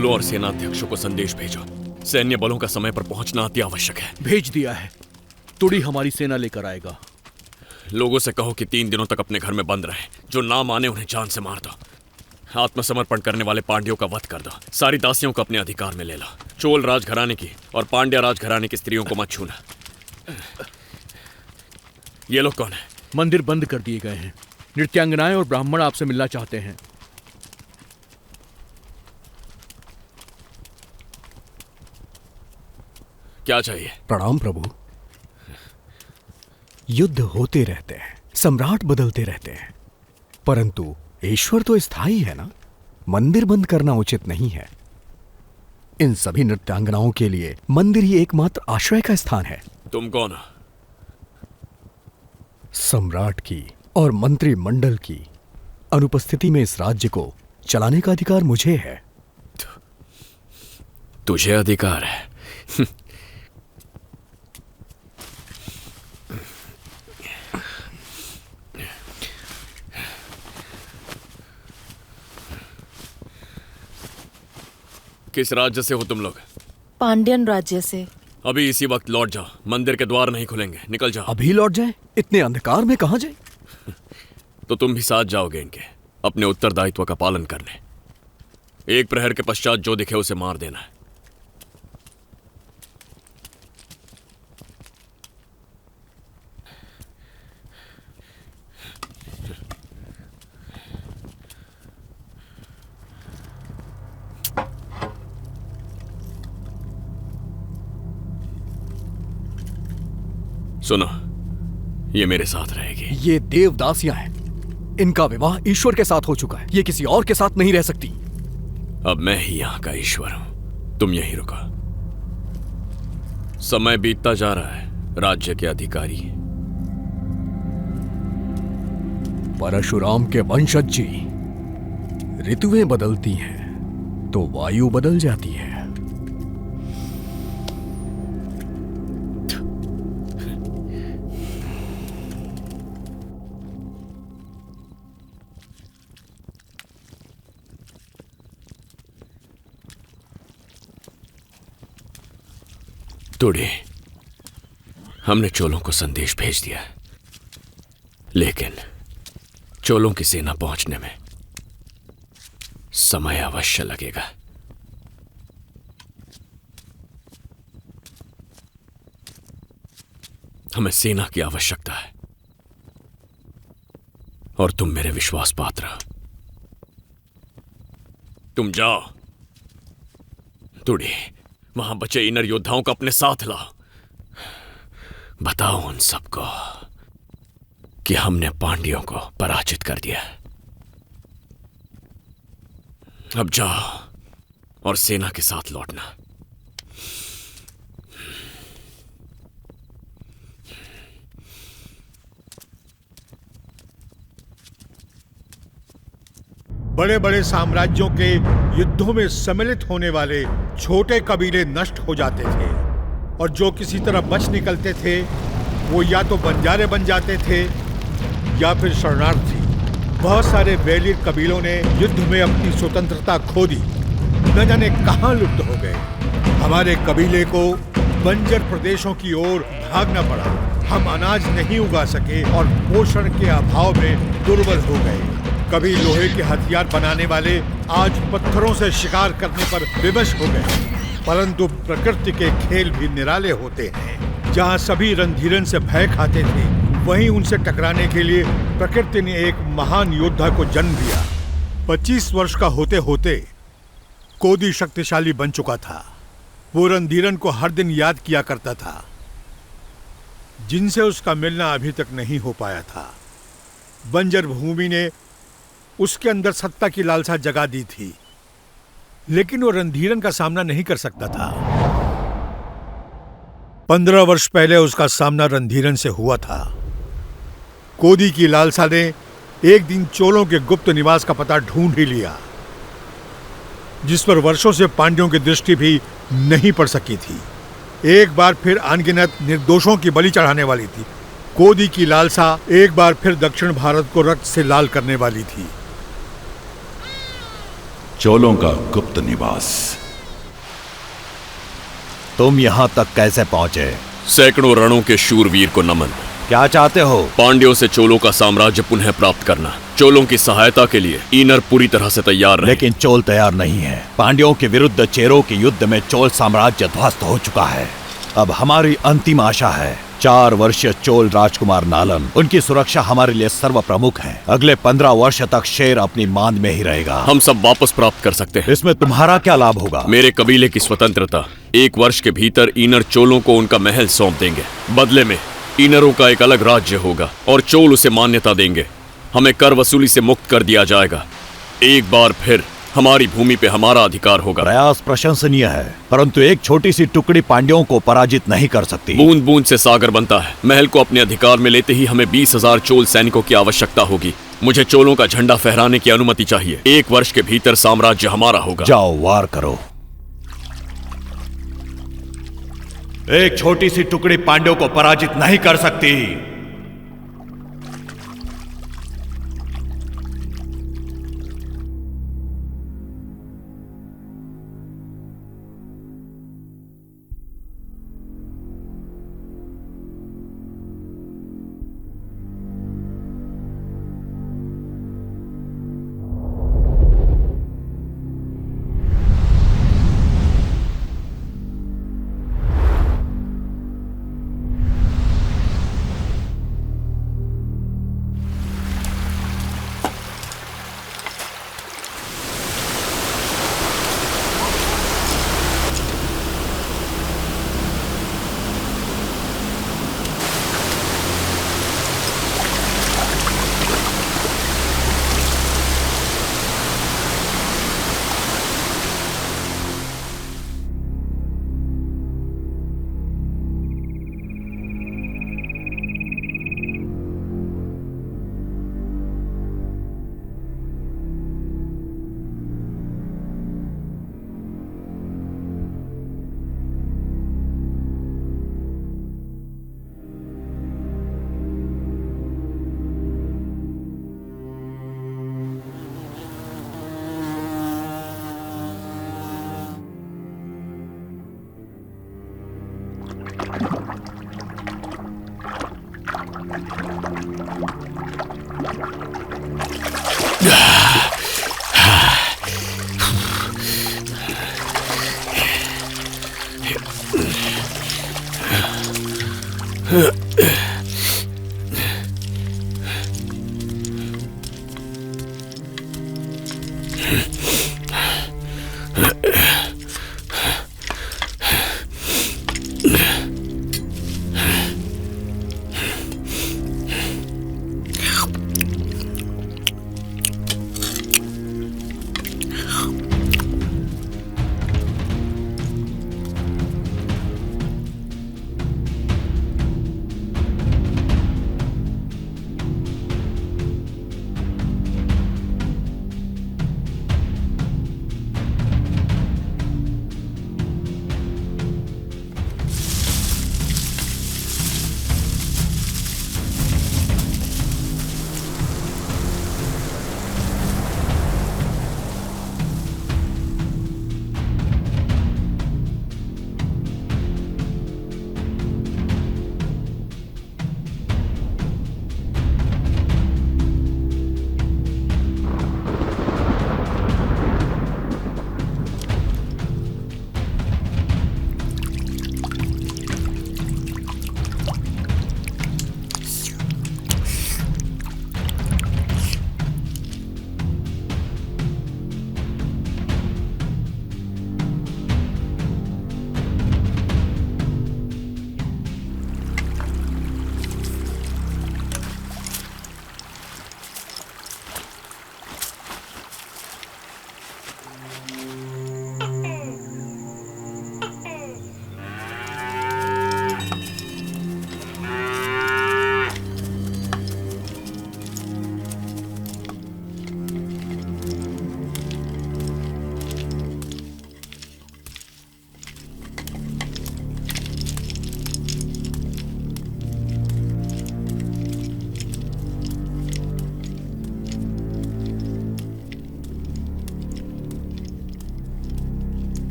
चोलों और सेनाध्यक्षों को संदेश भेजो। सैन्य बलों का समय पर पहुंचना अति आवश्यक है। भेज दिया है। तुड़ी हमारी सेना लेकर आएगा। लोगों से कहो कि 3 दिनों तक अपने घर में बंद रहें। जो ना माने उन्हें जान से मार दो। आत्मसमर्पण करने वाले पांड्यों का वध कर दो। सारी दासियों को अपने अधिकार में ले लो। चोल राजघराने की और पांड्या राजघराने की स्त्रियों को मत छूना। ये लोग कौन है? मंदिर बंद कर दिए गए हैं। नृत्यांगनाएं और ब्राह्मण आपसे मिलना चाहते हैं। क्या चाहिए? प्रणाम प्रभु। युद्ध होते रहते हैं, सम्राट बदलते रहते हैं, परंतु ईश्वर तो स्थायी है ना। मंदिर बंद करना उचित नहीं है। इन सभी नृत्यांगनाओं के लिए मंदिर ही एकमात्र आश्रय का स्थान है। तुम कौन हो? सम्राट की और मंत्रिमंडल की अनुपस्थिति में इस राज्य को चलाने का अधिकार मुझे है। तुझे अधिकार है? किस राज्य से हो तुम लोग? पांड्यन राज्य से। अभी इसी वक्त लौट जाओ। मंदिर के द्वार नहीं खुलेंगे। निकल जाओ। अभी लौट जाए? इतने अंधकार में कहां जाए? तो तुम भी साथ जाओगे इनके, अपने उत्तरदायित्व का पालन करने। 1 प्रहर के पश्चात जो दिखे उसे मार देना है। सुनो, ये मेरे साथ रहेगी। ये देवदासियां हैं। इनका विवाह ईश्वर के साथ हो चुका है। ये किसी और के साथ नहीं रह सकती। अब मैं ही यहां का ईश्वर हूं। तुम यहीं रुको। समय बीतता जा रहा है। राज्य के अधिकारी परशुराम के वंशज जी, ऋतुएं बदलती हैं तो वायु बदल जाती है। तुड़ी, हमने चोलों को संदेश भेज दिया, लेकिन चोलों की सेना पहुंचने में समय अवश्य लगेगा। हमें सेना की आवश्यकता है और तुम मेरे विश्वास पात्र हो। तुम जाओ। तुड़ी, वहां बचे इनर योद्धाओं को अपने साथ लाओ। बताओ उन सबको कि हमने पांड्यों को पराजित कर दिया। अब जाओ और सेना के साथ लौटना। बड़े बड़े साम्राज्यों के युद्धों में सम्मिलित होने वाले छोटे कबीले नष्ट हो जाते थे और जो किसी तरह बच निकलते थे वो या तो बंजारे बन जाते थे या फिर शरणार्थी। बहुत सारे बैलियर कबीलों ने युद्ध में अपनी स्वतंत्रता खो दी, न जाने कहां लुप्त हो गए। हमारे कबीले को बंजर प्रदेशों की ओर भागना पड़ा। हम अनाज नहीं उगा सके और पोषण के अभाव में दुर्बल हो गए। कभी लोहे के हथियार बनाने वाले आज पत्थरों से शिकार करने पर विवश हो गए। परंतु प्रकृति के खेल भी निराले होते हैं। जहां सभी रणधीरन से भय खाते थे, वहीं उनसे टकराने के लिए प्रकृति ने एक महान योद्धा को जन्म दिया। 25 वर्ष का होते होते कोदी शक्तिशाली बन चुका था। वो रणधीरन को हर दिन याद किया करता था, जिनसे उसका मिलना अभी तक नहीं हो पाया था। बंजर भूमि ने उसके अंदर सत्ता की लालसा जगा दी थी, लेकिन वो रणधीरन का सामना नहीं कर सकता था। 15 वर्ष पहले उसका सामना रणधीरन से हुआ था। कोदी की लालसा ने एक दिन चोलों के गुप्त निवास का पता ढूंढ ही लिया, जिस पर वर्षों से पांड्यों की दृष्टि भी नहीं पड़ सकी थी। एक बार फिर अनगिनत निर्दोषों की बलि चढ़ाने वाली थी। कोदी की लालसा एक बार फिर दक्षिण भारत को रक्त से लाल करने वाली थी। चोलों का गुप्त निवास। तुम यहां तक कैसे पहुंचे? सैकड़ों रणों के शूरवीर को नमन। क्या चाहते हो? पांड्यों से चोलों का साम्राज्य पुनः प्राप्त करना। चोलों की सहायता के लिए ईनर पूरी तरह से तैयार रहे। लेकिन चोल तैयार नहीं है। पांड्यों के विरुद्ध चेरों के युद्ध में चोल साम्राज्य ध्वस्त हो चुका है। अब हमारी अंतिम आशा है 4 वर्षीय चोल राजकुमार नालन। उनकी सुरक्षा हमारे लिए सर्व प्रमुख है। अगले 15 वर्ष तक शेर अपनी मांद में ही रहेगा। हम सब वापस प्राप्त कर सकते हैं। इसमें तुम्हारा क्या लाभ होगा? मेरे कबीले की स्वतंत्रता। 1 वर्ष के भीतर ईनर चोलों को उनका महल सौंप देंगे। बदले में ईनरों का एक अलग राज्य होगा और चोल उसे मान्यता देंगे। हमें कर वसूली से मुक्त कर दिया जाएगा। एक बार फिर हमारी भूमि पे हमारा अधिकार होगा। प्रयास प्रशंसनीय है, परंतु एक छोटी सी टुकड़ी पांड्यों को पराजित नहीं कर सकती। बूंद बूंद से सागर बनता है। महल को अपने अधिकार में लेते ही हमें 20,000 चोल सैनिकों की आवश्यकता होगी। मुझे चोलों का झंडा फहराने की अनुमति चाहिए। 1 वर्ष के भीतर साम्राज्य हमारा होगा। जाओ, वार करो। एक छोटी सी टुकड़ी पांड्यों को पराजित नहीं कर सकती।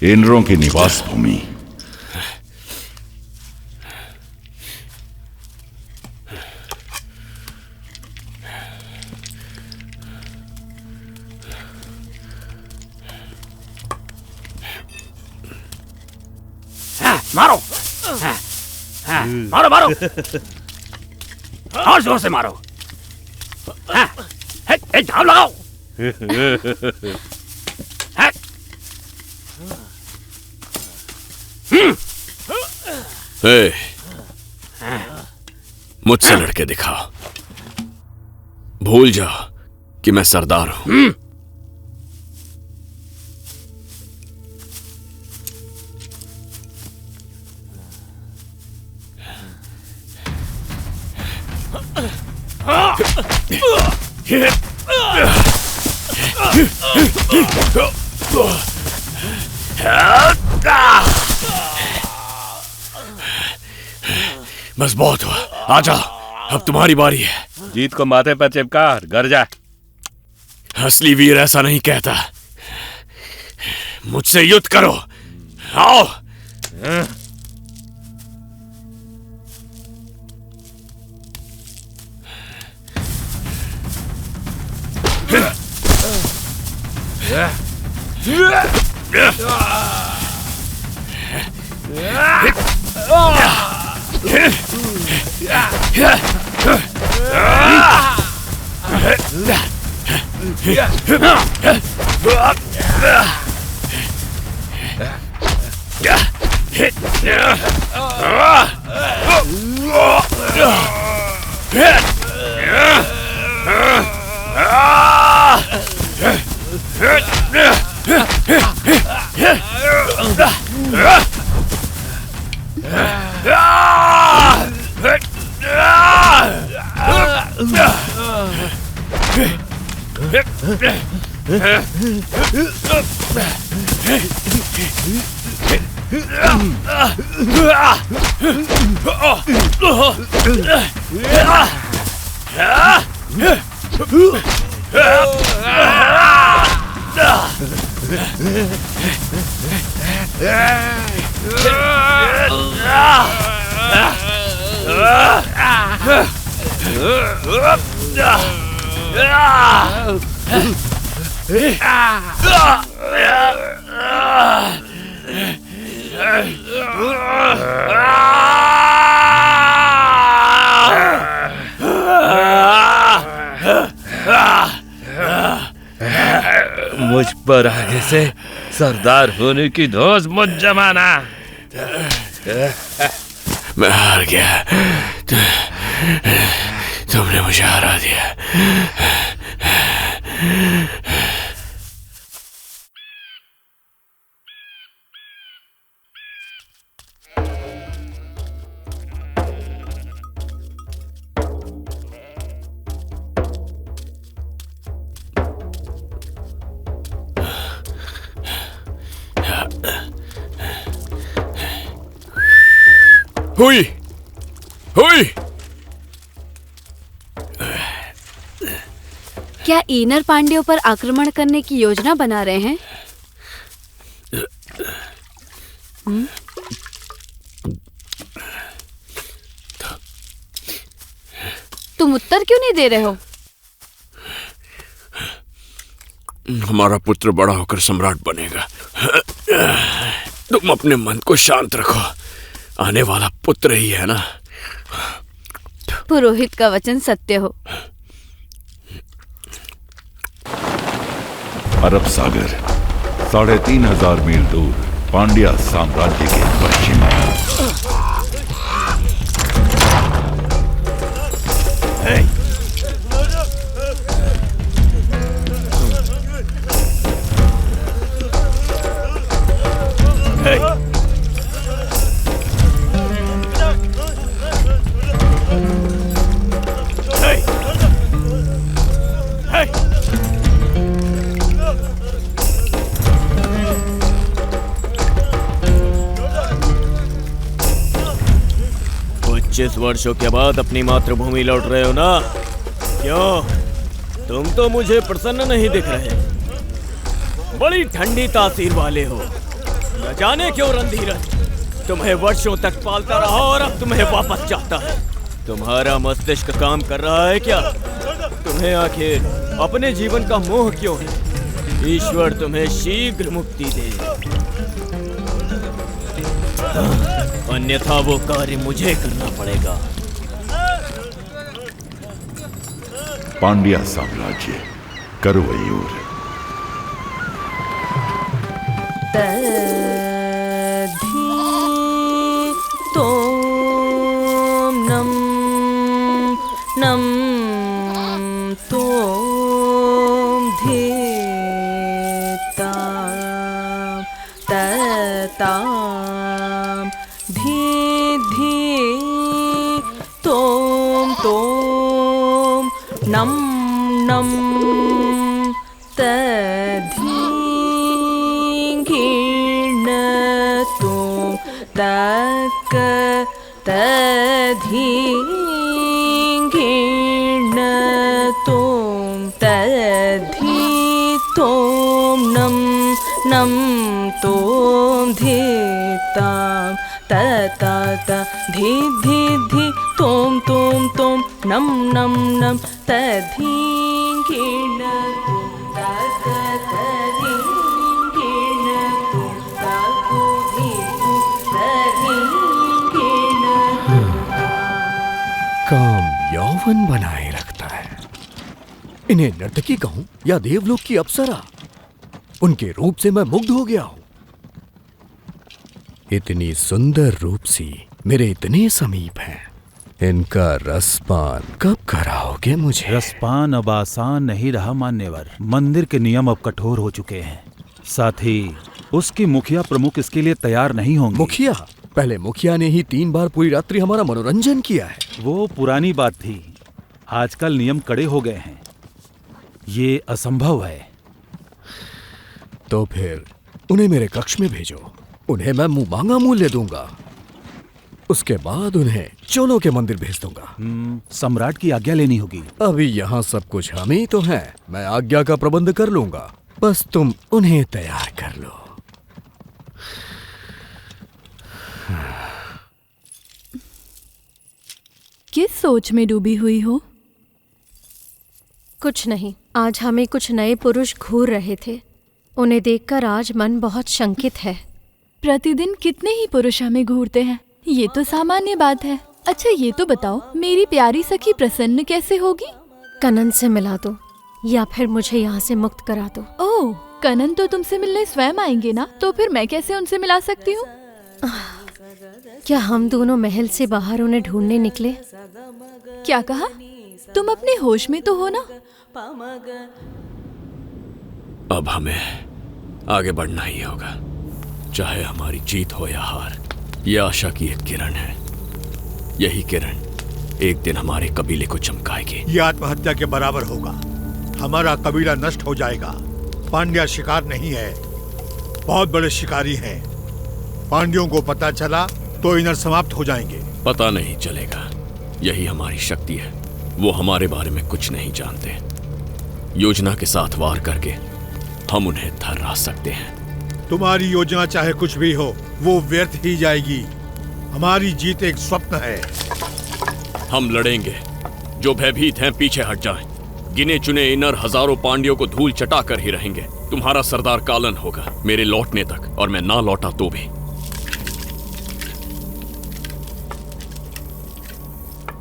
इंद्रों की निवास भूमि। मारो मारो मारो और जोर से मारो। झाप लगाओ। मुझसे लड़के दिखाओ। भूल जाओ कि मैं सरदार हूं। बस बहुत हुआ, आ जाओ, अब तुम्हारी बारी है। जीत को माथे पर चिपका घर जा। असली वीर ऐसा नहीं कहता। मुझसे युद्ध करो, आओ। मुझ पर आगे से सरदार होने की धौंस मत जमाना। मैं हार गया, तुमने मुझे हरा दिया। हुई हुई। क्या ईनर पांड्यों पर आक्रमण करने की योजना बना रहे हैं? तुम उत्तर क्यों नहीं दे रहे हो? हमारा पुत्र बड़ा होकर सम्राट बनेगा। तुम अपने मन को शांत रखो, आने वाला पुत्र ही है ना। पुरोहित का वचन सत्य हो। अरब सागर 3,500 मील दूर पांड्या साम्राज्य के पश्चिम में। पच्चीस वर्षों के बाद अपनी मातृभूमि लौट रहे हो ना? क्यों, तुम तो मुझे प्रसन्न नहीं दिख रहे। बड़ी ठंडी तासीर वाले हो। न जाने क्यों रणधीरज तुम्हें वर्षों तक पालता रहा और अब तुम्हें वापस चाहता है। तुम्हारा मस्तिष्क काम कर रहा है क्या? तुम्हें आखिर अपने जीवन का मोह क्यों है? ईश्वर तुम्हें शीघ्र मुक्ति दे, अन्यथा वो कार्य मुझे करना पड़ेगा। पांड्या साम्राज्य करुवैयूर। तोम नम नम तोम धीता ताम धी धी तोम तोम नम नम तधी घीर्ण तोम तक तधी घीर्ण तोम तधी तोम नम नम तोम धीताम त धी धी धी तोम तोम तोम नम नम नम तधी घीर्ण तोम तक तधी घीर्ण तोम ताको धी तधी घीर्ण काम यौवन बनाए रखता है। इन्हें नर्तकी कहूं या देवलोक की अप्सरा, उनके रूप से मैं मुग्ध हो गया हूं। इतनी सुंदर रूप सी मेरे इतने समीप हैं, इनका रसपान कब कराओगे मुझे? रसपान अब आसान नहीं रहा मान्यवर। मंदिर के नियम अब कठोर हो चुके हैं। साथ ही उसकी मुखिया प्रमुख इसके लिए तैयार नहीं होंगे। मुखिया? पहले मुखिया ने ही 3 बार पूरी रात्रि हमारा मनोरंजन किया है। वो पुरानी बात थी, आजकल नियम कड़े हो गए हैं, ये असंभव है। तो फिर उन्हें मेरे कक्ष में भेजो, उन्हें मैं मुंह मांगा मूल्य दूंगा। उसके बाद उन्हें चोलों के मंदिर भेज दूंगा। सम्राट की आज्ञा लेनी होगी। अभी यहाँ सब कुछ हम ही तो हैं, मैं आज्ञा का प्रबंध कर लूंगा, बस तुम उन्हें तैयार कर लो। किस सोच में डूबी हुई हो? कुछ नहीं, आज हमें कुछ नए पुरुष घूर रहे थे, उन्हें देखकर आज मन बहुत शंकित है। प्रतिदिन कितने ही पुरुष हमें घूरते हैं, ये तो सामान्य बात है। अच्छा ये तो बताओ, मेरी प्यारी सखी प्रसन्न कैसे होगी? कनन से मिला दो या फिर मुझे यहाँ से मुक्त करा दो। ओह, कनन तो तुमसे मिलने स्वयं आएंगे ना, तो फिर मैं कैसे उनसे मिला सकती हूँ? क्या हम दोनों महल से बाहर उन्हें ढूंढने निकले? क्या कहा? तुम अपने होश में तो हो ना? अब हमें आगे बढ़ना ही होगा, चाहे हमारी जीत हो या हार। यह आशा की एक किरण है, यही किरण एक दिन हमारे कबीले को चमकाएगी। ये आत्महत्या के बराबर होगा, हमारा कबीला नष्ट हो जाएगा। पांड्या शिकार नहीं है, बहुत बड़े शिकारी हैं। पांड्यों को पता चला तो इनर समाप्त हो जाएंगे। पता नहीं चलेगा, यही हमारी शक्ति है। वो हमारे बारे में कुछ नहीं जानते। योजना के साथ वार करके हम उन्हें थर्रा सकते हैं। तुम्हारी योजना चाहे कुछ भी हो, वो व्यर्थ ही जाएगी। हमारी जीत एक स्वप्न है। हम लड़ेंगे, जो भयभीत हैं पीछे हट जाएं। गिने चुने इनर हजारों पांड्यों को धूल चटा कर ही रहेंगे। तुम्हारा सरदार कालन होगा मेरे लौटने तक, और मैं ना लौटा तो भी।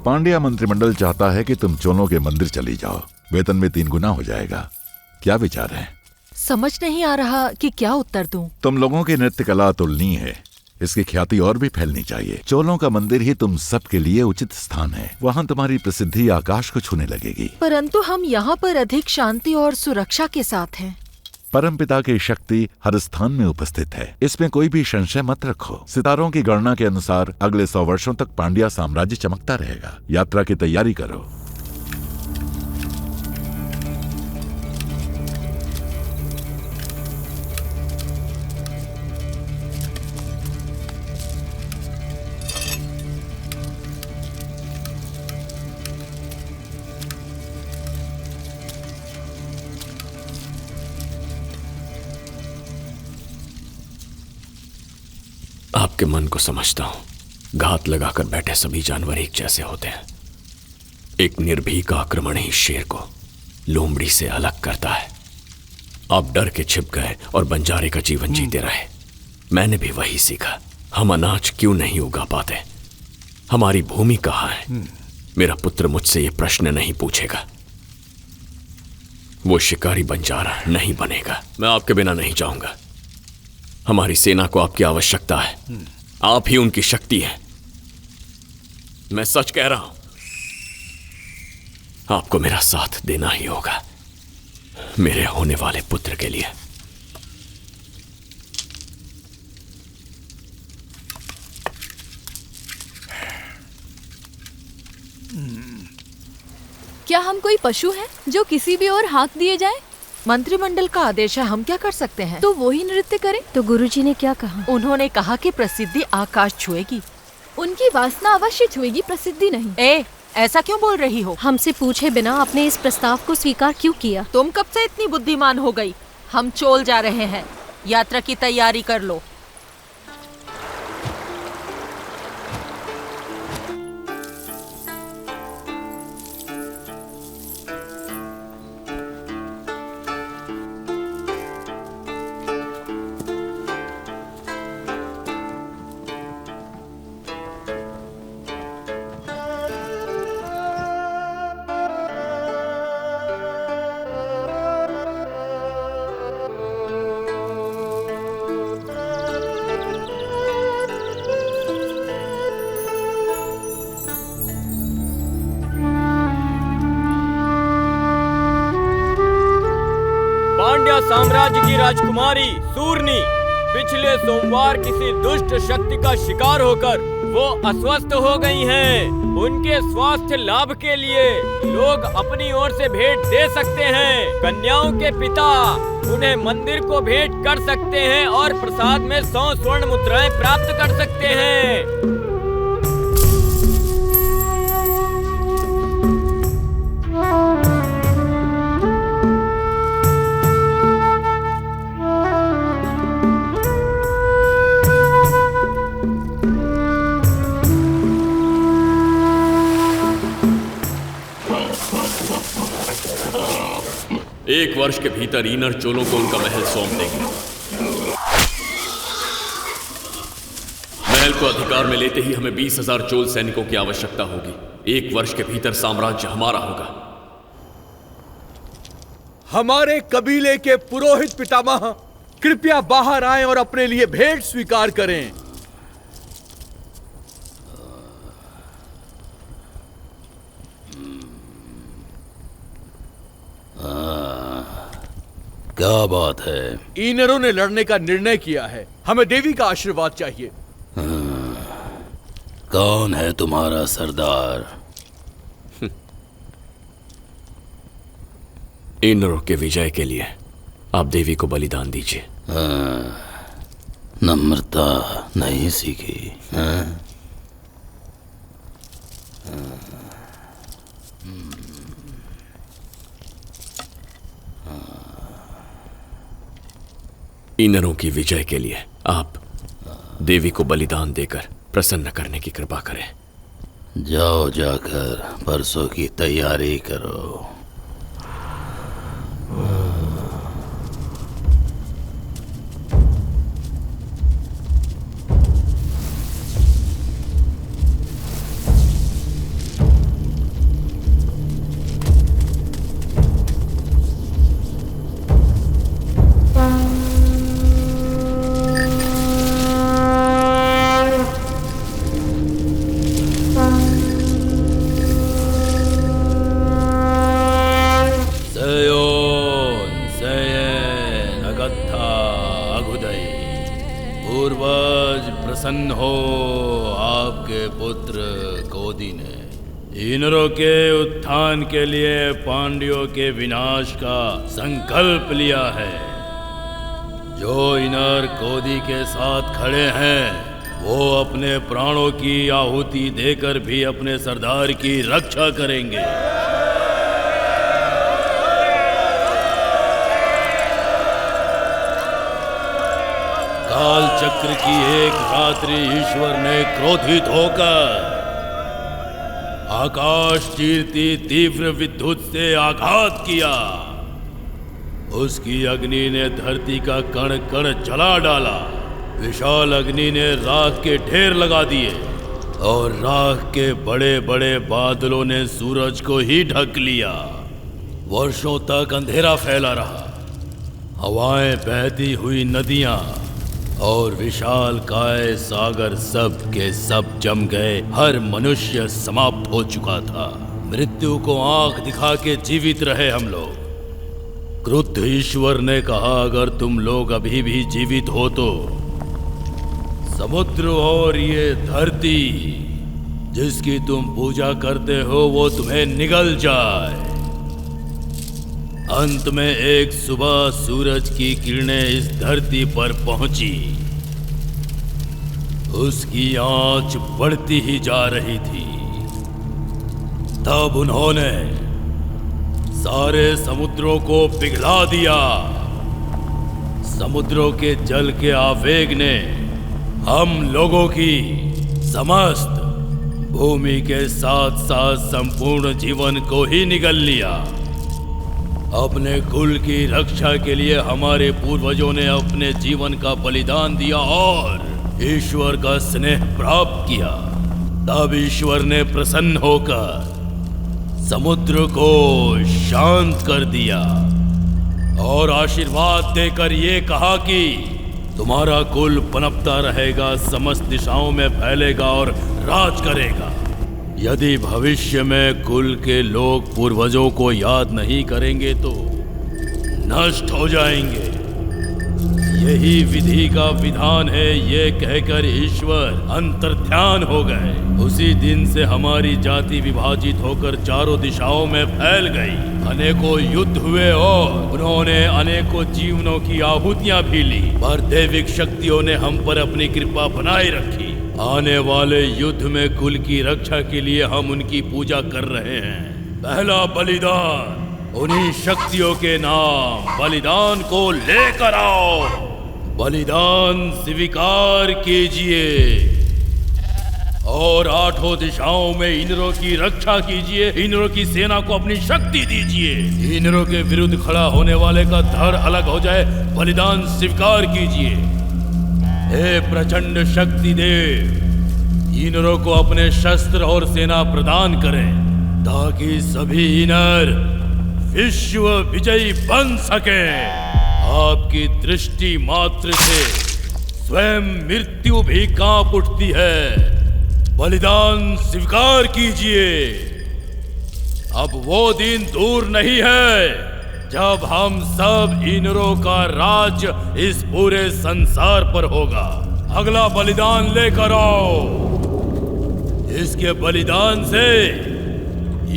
पांड्या मंत्रिमंडल चाहता है कि तुम चोलों के मंदिर चली जाओ, वेतन में 3 गुना हो जाएगा। क्या विचार है? समझ नहीं आ रहा कि क्या उत्तर दूं। तुम लोगों की नृत्य कला अतुलनीय है, इसकी ख्याति और भी फैलनी चाहिए। चोलों का मंदिर ही तुम सबके लिए उचित स्थान है, वहाँ तुम्हारी प्रसिद्धि आकाश को छूने लगेगी। परंतु हम यहाँ पर अधिक शांति और सुरक्षा के साथ हैं। परमपिता की शक्ति हर स्थान में उपस्थित है, इसमें कोई भी संशय मत रखो। सितारों की गणना के अनुसार अगले 100 वर्षों तक पांड्या साम्राज्य चमकता रहेगा। यात्रा की तैयारी करो। आपके मन को समझता हूं। घात लगाकर बैठे सभी जानवर एक जैसे होते हैं। एक निर्भीक आक्रमण ही शेर को लोमड़ी से अलग करता है। आप डर के छिप गए और बंजारे का जीवन जीते रहे। मैंने भी वही सीखा। हम अनाज क्यों नहीं उगा पाते? हमारी भूमि कहाँ है? मेरा पुत्र मुझसे यह प्रश्न नहीं पूछेगा। वो शिकारी बंजारा नहीं बनेगा। मैं आपके बिना नहीं जाऊंगा। हमारी सेना को आपकी आवश्यकता है। आप ही उनकी शक्ति है। मैं सच कह रहा हूं। आपको मेरा साथ देना ही होगा, मेरे होने वाले पुत्र के लिए। क्या हम कोई पशु हैं जो किसी भी ओर हाँक दिए जाएं? मंत्रिमंडल का आदेश है, हम क्या कर सकते हैं? तो वो ही नृत्य करें। तो गुरुजी ने क्या कहा? उन्होंने कहा कि प्रसिद्धि आकाश छुएगी। उनकी वासना अवश्य छुएगी, प्रसिद्धि नहीं। ऐसा क्यों बोल रही हो? हमसे पूछे बिना आपने इस प्रस्ताव को स्वीकार क्यों किया? तुम कब से इतनी बुद्धिमान हो गई? हम चोल जा रहे हैं, यात्रा की तैयारी कर लो। पांड्या साम्राज्य की राजकुमारी सूर्णी पिछले सोमवार किसी दुष्ट शक्ति का शिकार होकर वो अस्वस्थ हो गई हैं। उनके स्वास्थ्य लाभ के लिए लोग अपनी ओर से भेंट दे सकते हैं। कन्याओं के पिता उन्हें मंदिर को भेंट कर सकते हैं और प्रसाद में 100 स्वर्ण मुद्राएं प्राप्त कर सकते हैं। एक वर्ष के भीतर ईनर चोलों को उनका महल सौंप देंगे। महल को अधिकार में लेते ही हमें 20,000 चोल सैनिकों की आवश्यकता होगी। एक वर्ष के भीतर साम्राज्य हमारा होगा। हमारे कबीले के पुरोहित पितामह कृपया बाहर आएं और अपने लिए भेंट स्वीकार करें। क्या बात है? ईनरों ने लड़ने का निर्णय किया है। हमें देवी का आशीर्वाद चाहिए। कौन है तुम्हारा सरदार? ईनरों के विजय के लिए आप देवी को बलिदान दीजिए। नम्रता नहीं सीखी। ईनरों की विजय के लिए आप देवी को बलिदान देकर प्रसन्न करने की कृपा करें। जाओ, जाकर परसों की तैयारी करो। प्रसन्न हो आपके पुत्र कोदी ने ईनरों के उत्थान के लिए पांड्यों के विनाश का संकल्प लिया है। जो ईनर कोदी के साथ खड़े हैं वो अपने प्राणों की आहुति देकर भी अपने सरदार की रक्षा करेंगे। काल चक्र की एक रात्रि ईश्वर ने क्रोधित होकर आकाश चीरती तीव्र विद्युत से आघात किया। उसकी अग्नि ने धरती का कण कण जला डाला। विशाल अग्नि ने राख के ढेर लगा दिए और राख के बड़े बड़े बादलों ने सूरज को ही ढक लिया। वर्षों तक अंधेरा फैला रहा। हवाएं बहती हुई नदियां और विशाल काय सागर सब के सब जम गए। हर मनुष्य समाप्त हो चुका था। मृत्यु को आंख दिखा के जीवित रहे हम लोग। क्रुद्ध ईश्वर ने कहा, अगर तुम लोग अभी भी जीवित हो तो समुद्र और ये धरती जिसकी तुम पूजा करते हो वो तुम्हें निगल जाए। अंत में एक सुबह सूरज की किरणें इस धरती पर पहुंची। उसकी आंच बढ़ती ही जा रही थी। तब उन्होंने सारे समुद्रों को पिघला दिया। समुद्रों के जल के आवेग ने हम लोगों की समस्त भूमि के साथ साथ संपूर्ण जीवन को ही निगल लिया। अपने कुल की रक्षा के लिए हमारे पूर्वजों ने अपने जीवन का बलिदान दिया और ईश्वर का स्नेह प्राप्त किया। तब ईश्वर ने प्रसन्न होकर समुद्र को शांत कर दिया और आशीर्वाद देकर ये कहा कि तुम्हारा कुल पनपता रहेगा, समस्त दिशाओं में फैलेगा और राज करेगा। यदि भविष्य में कुल के लोग पूर्वजों को याद नहीं करेंगे तो नष्ट हो जाएंगे। यही विधि का विधान है। ये कहकर ईश्वर अंतर्ध्यान हो गए। उसी दिन से हमारी जाति विभाजित होकर चारों दिशाओं में फैल गई। अनेकों युद्ध हुए और उन्होंने अनेकों जीवनों की आहुतियां भी ली, पर दैविक शक्तियों ने हम पर अपनी कृपा बनाए रखी। आने वाले युद्ध में कुल की रक्षा के लिए हम उनकी पूजा कर रहे हैं। पहला बलिदान उन्हीं शक्तियों के नाम बलिदान को लेकर आओ। बलिदान स्वीकार कीजिए और आठों दिशाओं में इंद्रों की रक्षा कीजिए। इंद्रों की सेना को अपनी शक्ति दीजिए। इंद्रों के विरुद्ध खड़ा होने वाले का धड़ अलग हो जाए। बलिदान स्वीकार कीजिए। हे प्रचंड शक्ति देव, इंद्रों को अपने शस्त्र और सेना प्रदान करें ताकि सभी इंद्र विश्व विजयी बन सके। आपकी दृष्टि मात्र से स्वयं मृत्यु भी कांप उठती है। बलिदान स्वीकार कीजिए। अब वो दिन दूर नहीं है जब हम सब इंद्रों का राज इस पूरे संसार पर होगा। अगला बलिदान लेकर आओ। इसके बलिदान से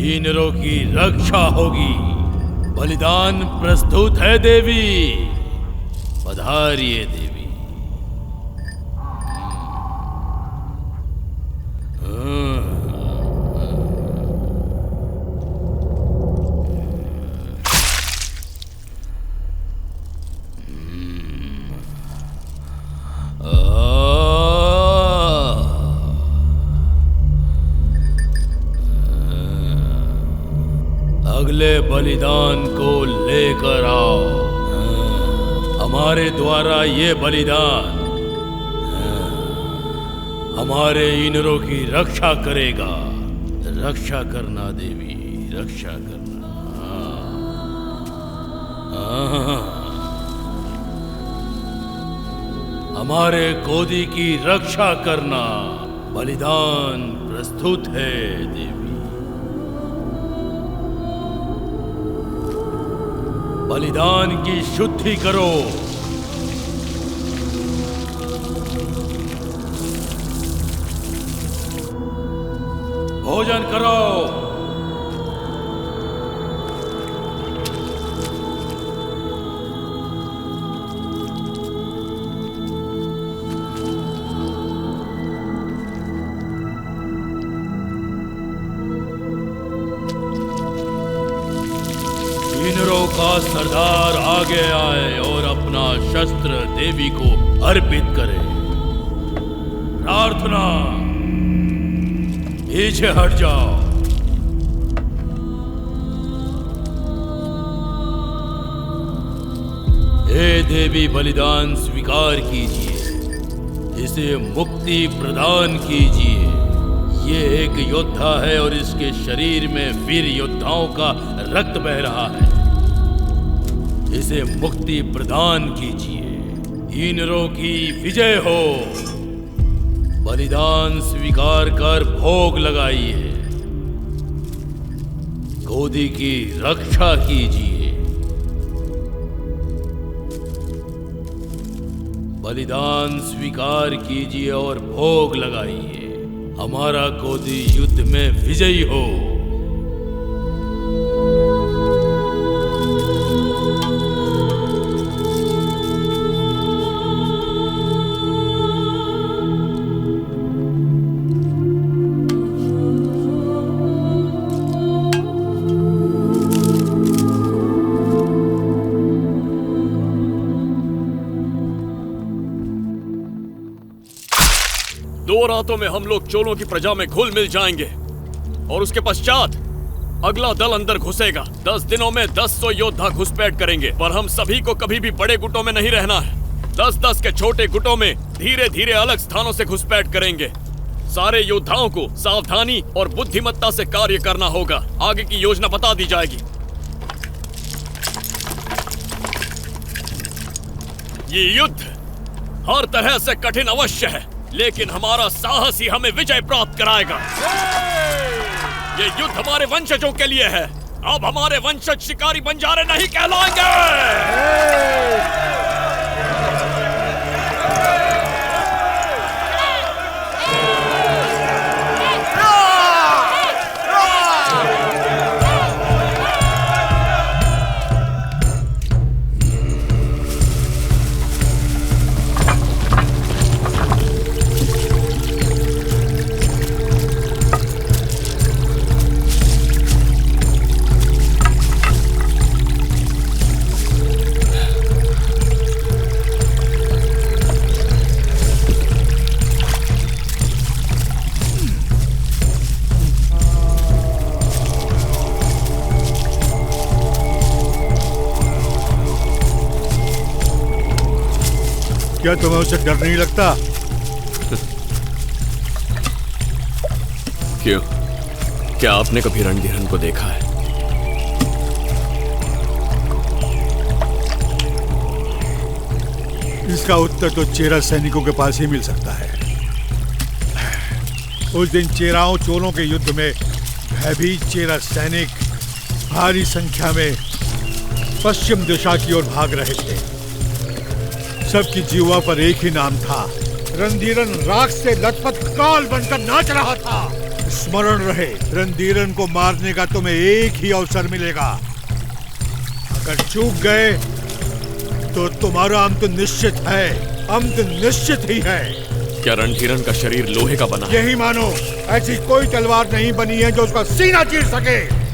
इंद्रों की रक्षा होगी। बलिदान प्रस्तुत है देवी। पधारिए देवी। अगले बलिदान को लेकर आओ। हमारे द्वारा ये बलिदान हमारे इंद्रों की रक्षा करेगा। रक्षा करना देवी, रक्षा करना। हमारे कोदी की रक्षा करना। बलिदान प्रस्तुत है देवी। बलिदान की शुद्धि करो। भोजन करो। इंद्रों का सरदार आगे आए और अपना शस्त्र देवी को अर्पित करे। प्रार्थना। पीछे हट जाओ। हे देवी, बलिदान स्वीकार कीजिए, इसे मुक्ति प्रदान कीजिए। ये एक योद्धा है और इसके शरीर में वीर योद्धाओं का रक्त बह रहा है। इसे मुक्ति प्रदान कीजिए। ईनरों की विजय हो। बलिदान स्वीकार कर भोग लगाइए। गोदी की रक्षा कीजिए। बलिदान स्वीकार कीजिए और भोग लगाइए। हमारा गोदी युद्ध में विजयी हो। दो रातों में हम लोग चोलों की प्रजा में घुल मिल जाएंगे और उसके पश्चात अगला दल अंदर घुसेगा। 10 दिनों में 10 योद्धा घुसपैठ करेंगे, पर हम सभी को कभी भी बड़े गुटों में नहीं रहना है। 10-10 के छोटे गुटों में धीरे धीरे अलग स्थानों से घुसपैठ करेंगे। सारे योद्धाओं को सावधानी और बुद्धिमत्ता से कार्य करना होगा। आगे की योजना बता दी जाएगी। ये युद्ध हर तरह से कठिन अवश्य है, लेकिन हमारा साहस ही हमें विजय प्राप्त कराएगा। ये युद्ध हमारे वंशजों के लिए है। अब हमारे वंशज शिकारी बंजारे नहीं कहलाएंगे। क्या तुम्हें उससे डर नहीं लगता? क्यों? क्या आपने कभी रणधीरन को देखा है? इसका उत्तर तो चेरा सैनिकों के पास ही मिल सकता है। उस दिन चेराओं चोलों के युद्ध में भयभीत चेरा सैनिक भारी संख्या में पश्चिम दिशा की ओर भाग रहे थे। सबकी जीवा पर एक ही नाम था। रणधीरन राख से लथपथ काल बनकर नाच रहा था। स्मरण रहे, रणधीरन को मारने का तुम्हें एक ही अवसर मिलेगा। अगर चूक गए तो तुम्हारा अंत निश्चित है। अंत निश्चित ही है। क्या रणधीरन का शरीर लोहे का बना है? यही मानो। ऐसी कोई तलवार नहीं बनी है जो उसका सीना चीर सके।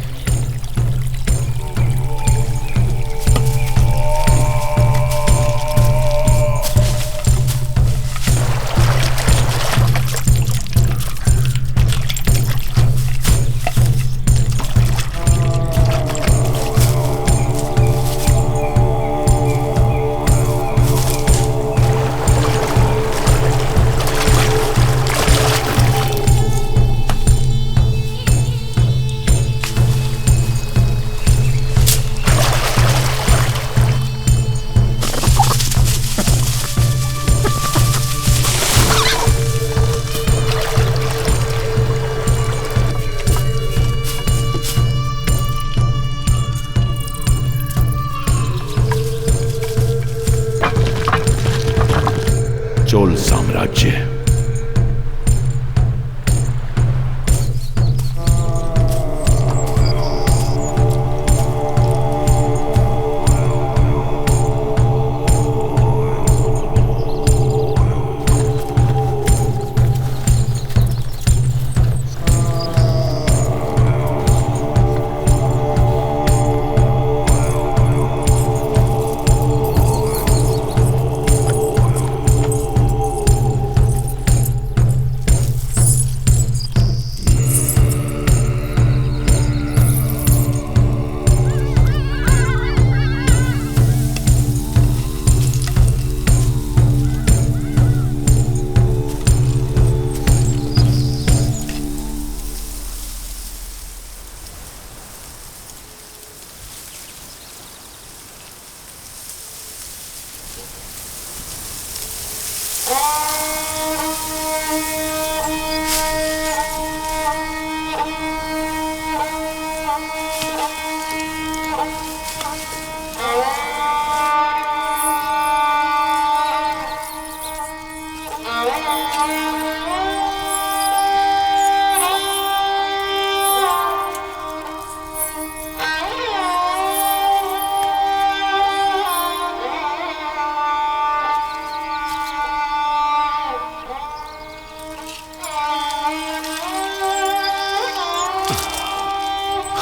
चोल साम्राज्य।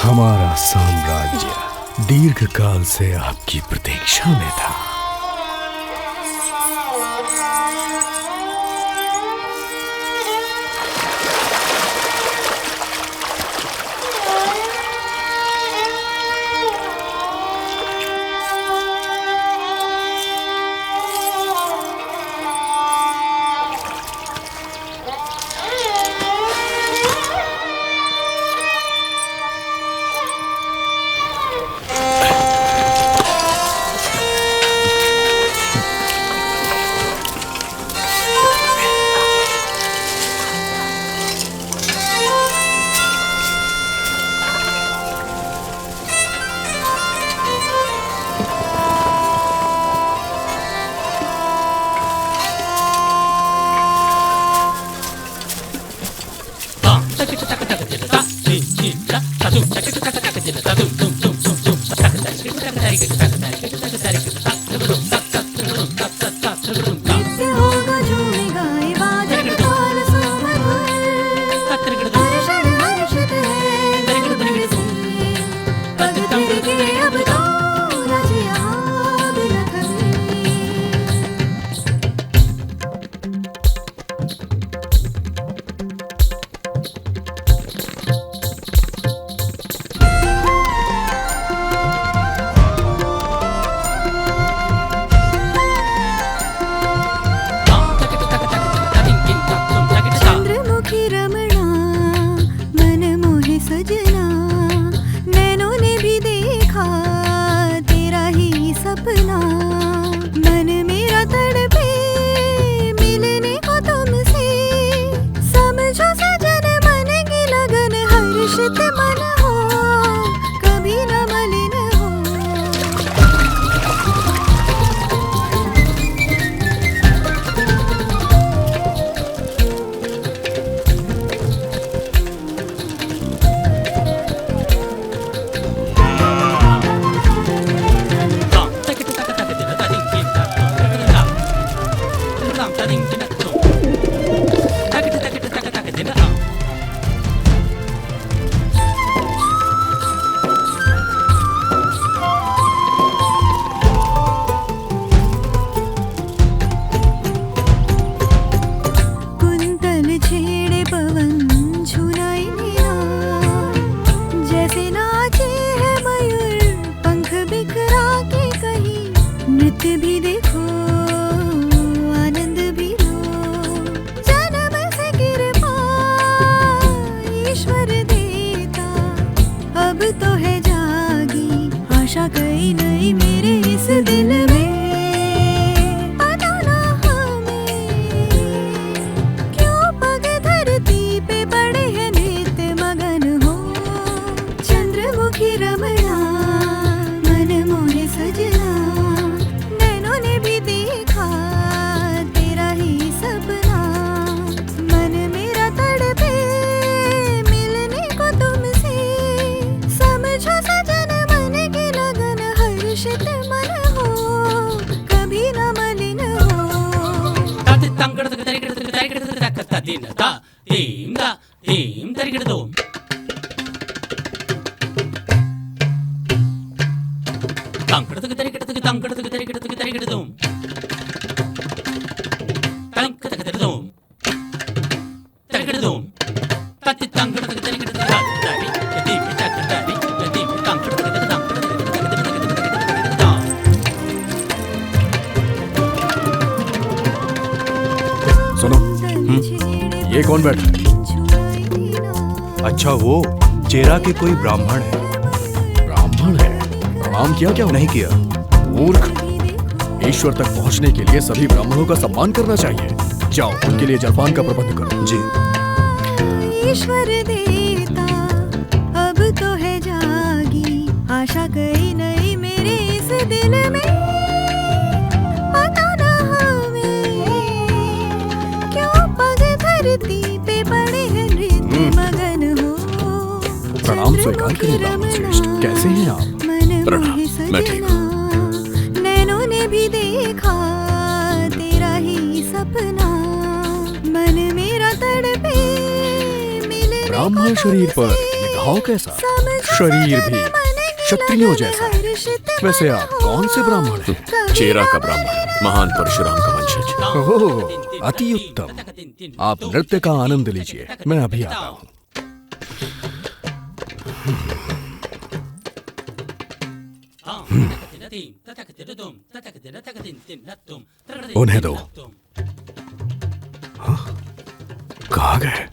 हमारा साम्राज्य दीर्घ काल से आपकी प्रतीक्षा में था। ये कौन बैठा है? अच्छा, वो चेरा के कोई ब्राह्मण है। ब्राह्मण है? प्रणाम किया क्या? नहीं किया। मूर्ख, ईश्वर तक पहुंचने के लिए सभी ब्राह्मणों का सम्मान करना चाहिए। जाओ, उनके लिए जलपान का प्रबंध करो। जी। ईश्वर देवता अब तो है जागी, आशा कई नई मेरे इस दिल में, पता ना हमें क्यों पग धरती पे पड़े हैं नृत्य मगन हो। प्रणाम स्वीकार करें ब्राह्मण श्रेष्ठ, कैसे हैं आप? प्रणाम, मैं ठीक हूँ। नैनों ने भी देखा तेरा ही सपना, मन मेरा तड़पे मिलने को ब्राह्मण शरीर पर ये घाव कैसा? शरीर भी क्षत्रियों जैसा। वैसे आप कौन से ब्राह्मण हैं? चेरा का ब्राह्मण, महान परशुराम का वंशज। ओह, अति उत्तम। आप नृत्य का आनंद लीजिए, मैं अभी आता हूँ। उन्हें दो। हाँ? कहाँ गए?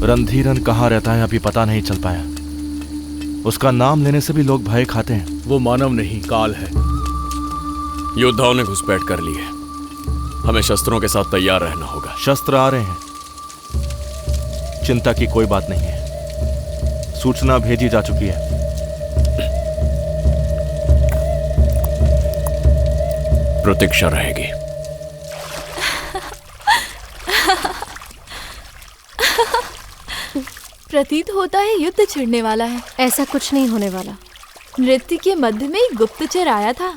रणधीरन कहाँ रहता है अभी पता नहीं चल पाया। उसका नाम लेने से भी लोग भय खाते हैं। वो मानव नहीं, काल है। योद्धाओं ने घुसपैठ कर ली है, हमें शस्त्रों के साथ तैयार रहना होगा। शस्त्र आ रहे हैं, चिंता की कोई बात नहीं है। सूचना भेजी जा चुकी है। प्रतीक्षा रहेगी। प्रतीत होता है युद्ध छिड़ने वाला है। ऐसा कुछ नहीं होने वाला। नृत्य के मध्य में एक गुप्तचर आया था।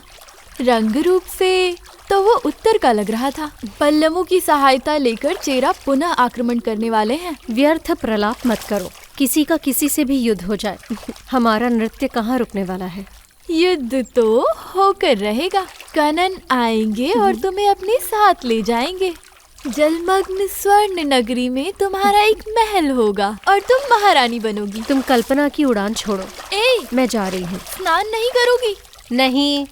रंग रूप से तो वो उत्तर का लग रहा था। पल्लवों की सहायता लेकर चेरा पुनः आक्रमण करने वाले हैं। व्यर्थ प्रलाप मत करो, किसी का किसी से भी युद्ध हो जाए, हमारा नृत्य कहाँ रुकने वाला है। युद्ध तो होकर रहेगा। कनन आएंगे और तुम्हें अपने साथ ले जाएंगे। जलमग्न स्वर्ण नगरी में तुम्हारा एक महल होगा और तुम महारानी बनोगी। तुम कल्पना की उड़ान छोड़ो। मैं जा रही हूँ। स्नान नहीं करोगी? नहीं।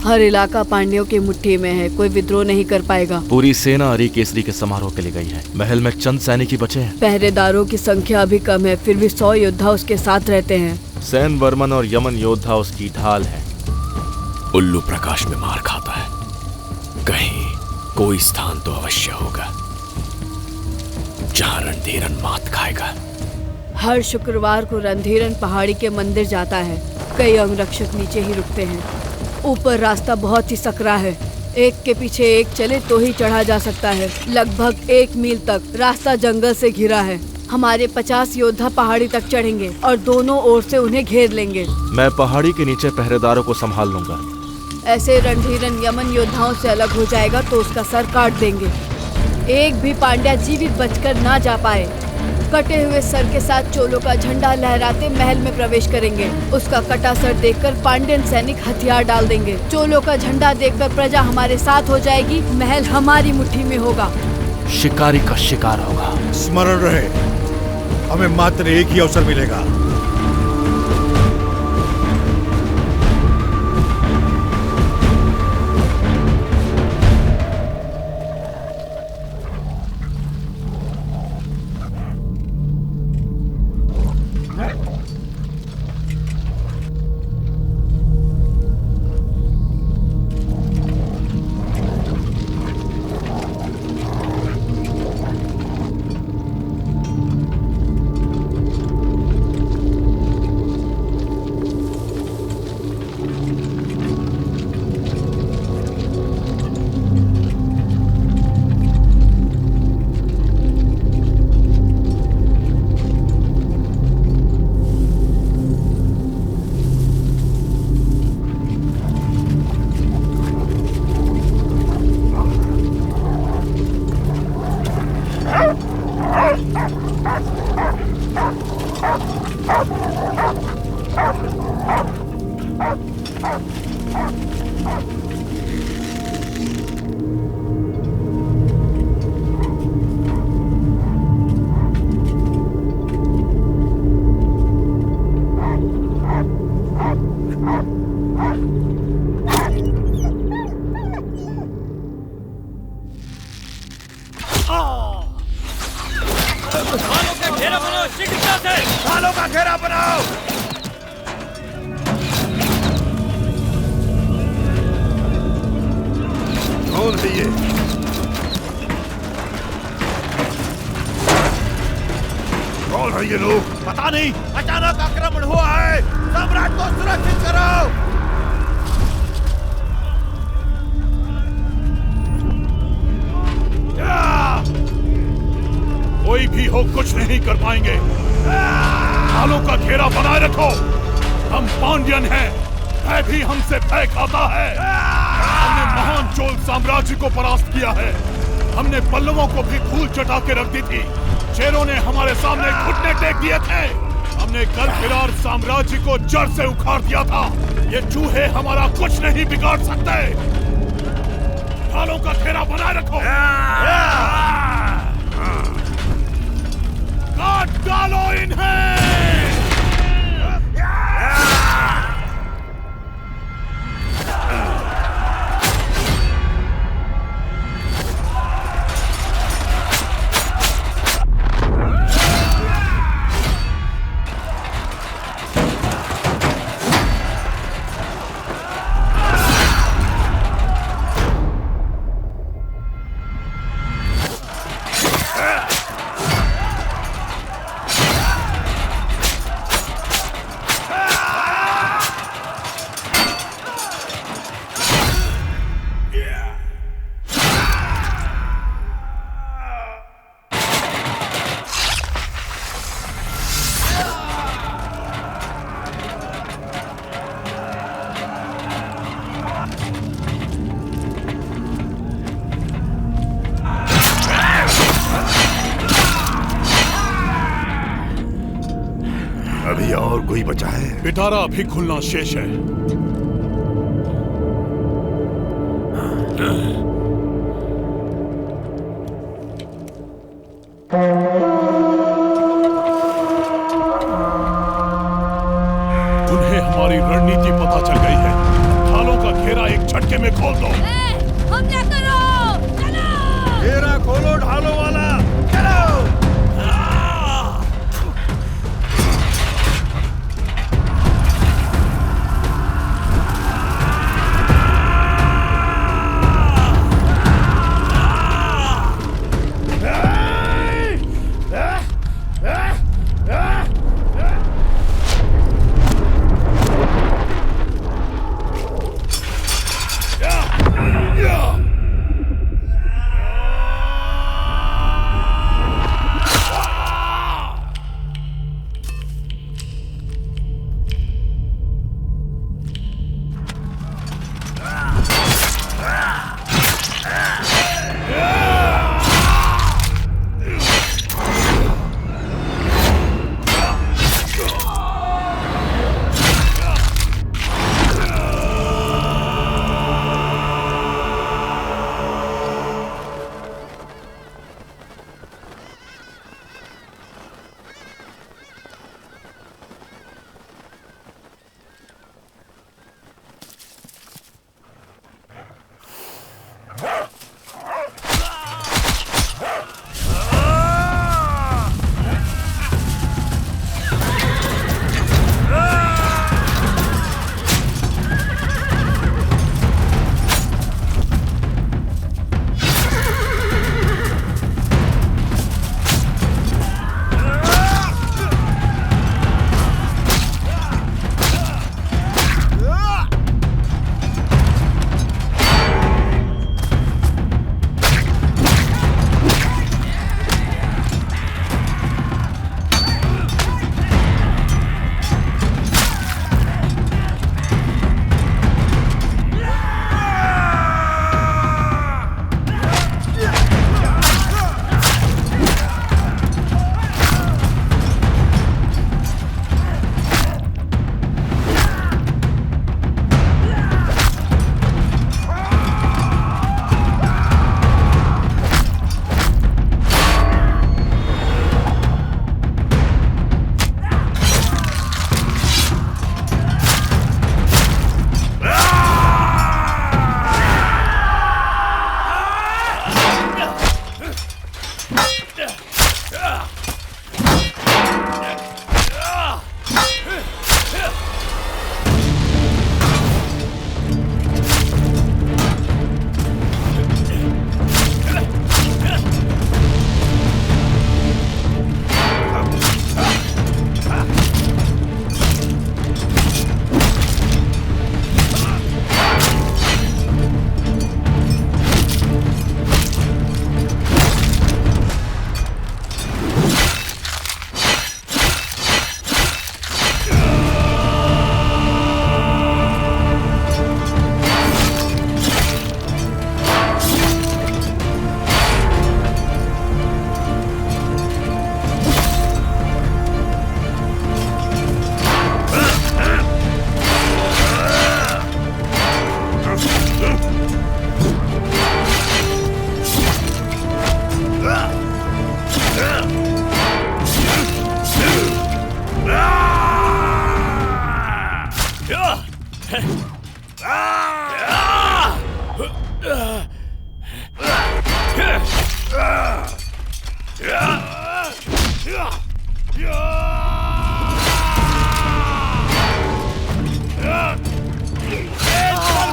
हर इलाका पांड्यों की मुट्ठी में है, कोई विद्रोह नहीं कर पाएगा। पूरी सेना हरी केसरी के समारोह के लिए गई है। महल में चंद सैनिक ही बचे हैं। पहरेदारों की संख्या अभी कम है, फिर भी 100 योद्धा उसके साथ रहते हैं। सैन वर्मन और यमन योद्धा उसकी ढाल है। उल्लू प्रकाश में मार खाता है, कहीं कोई स्थान तो अवश्य होगा जहां रणधीरन मात खाएगा। हर शुक्रवार को रणधीरन पहाड़ी के मंदिर जाता है। कई अंगरक्षक नीचे ही रुकते हैं। ऊपर रास्ता बहुत ही सकरा है, एक के पीछे एक चले तो ही चढ़ा जा सकता है। लगभग 1 मील तक रास्ता जंगल से घिरा है। हमारे 50 योद्धा पहाड़ी तक चढ़ेंगे और दोनों ओर से उन्हें घेर लेंगे। मैं पहाड़ी के नीचे पहरेदारों को संभाल लूंगा। ऐसे रणधीरन यमन योद्धाओं से अलग हो जाएगा तो उसका सर काट देंगे। एक भी पांड्या जीवित बचकर ना जा पाए। कटे हुए सर के साथ चोलों का झंडा लहराते महल में प्रवेश करेंगे। उसका कटा सर देखकर पांड्यन सैनिक हथियार डाल देंगे। चोलों का झंडा देखकर प्रजा हमारे साथ हो जाएगी। महल हमारी मुट्ठी में होगा। शिकारी का शिकार होगा। स्मरण रहे, हमें मात्र एक ही अवसर मिलेगा। ढालों का घेरा बनाओ शीघ्रता से। ढालों का घेरा बनाओ। कौन है ये? कौन है ये लोग? पता नहीं, अचानक आक्रमण हुआ है। सम्राट को सुरक्षित करो। कोई भी हो कुछ नहीं कर पाएंगे। ढालों का घेरा बनाए रखो। हम पांड्यन हैं, भय भी हमसे भय खाता है। हमने महान चोल साम्राज्य को परास्त किया है। हमने पल्लवों को भी धूल चटा के रख दी थी। शेरों ने हमारे सामने घुटने टेक दिए थे। हमने गलफिरार साम्राज्य को जड़ से उखाड़ दिया था। ये चूहे हमारा कुछ नहीं बिगाड़ सकते। ढालों का घेरा बनाए रखो। काट डालो इन्हें। अभी और कोई बचा है? पिटारा अभी खुलना शेष है। उन्हें हमारी रणनीति पता चल गई है। ढालों का घेरा एक झटके में खोल दो। हमला करो, चलो। घेरा खोलो ढालों वाला, चलो।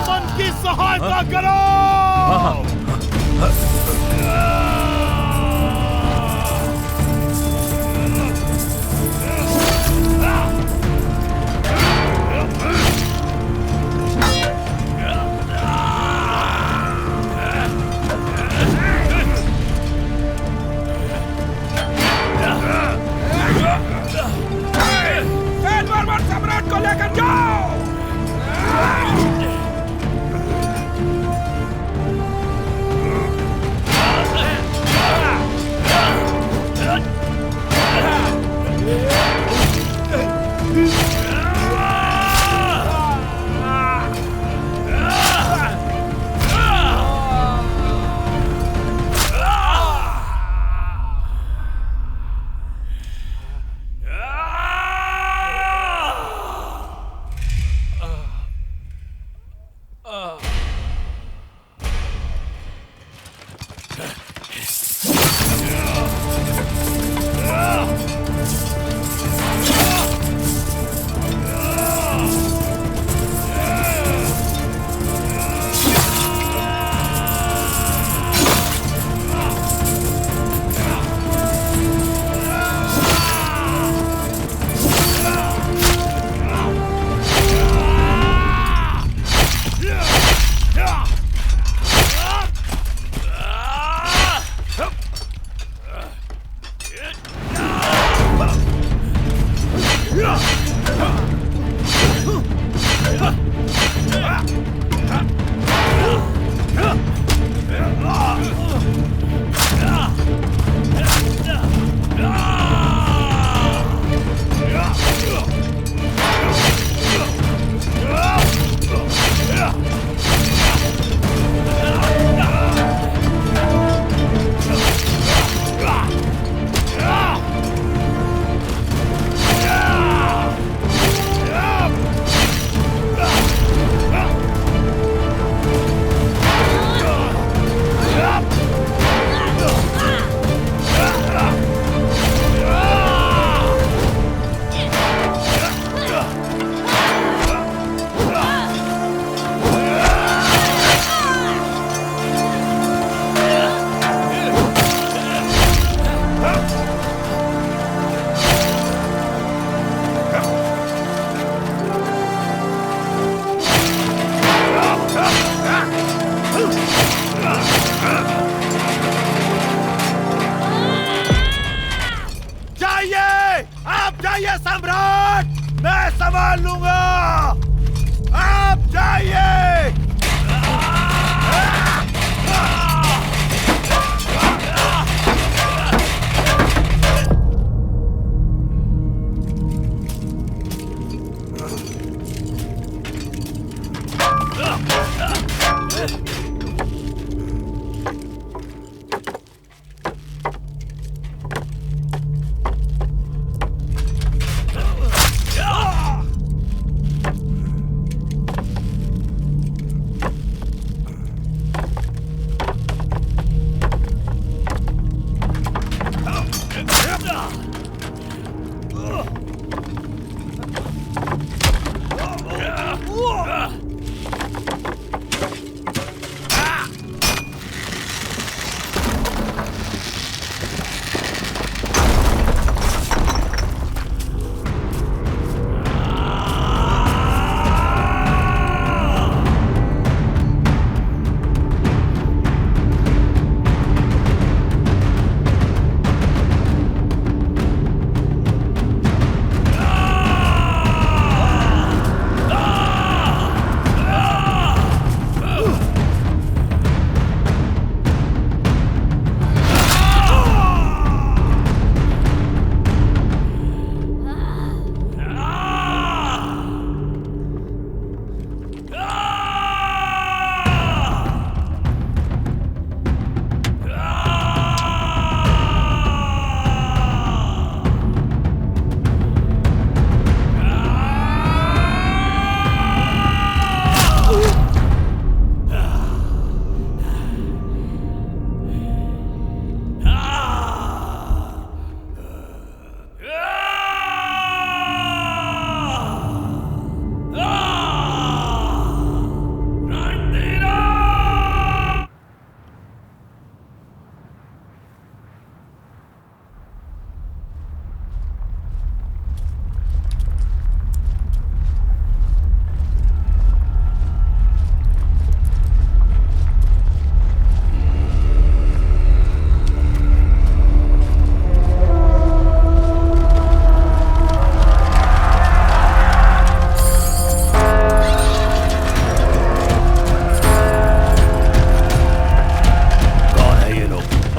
मन की सहायता करो। सम्राट को लेकर जाओ।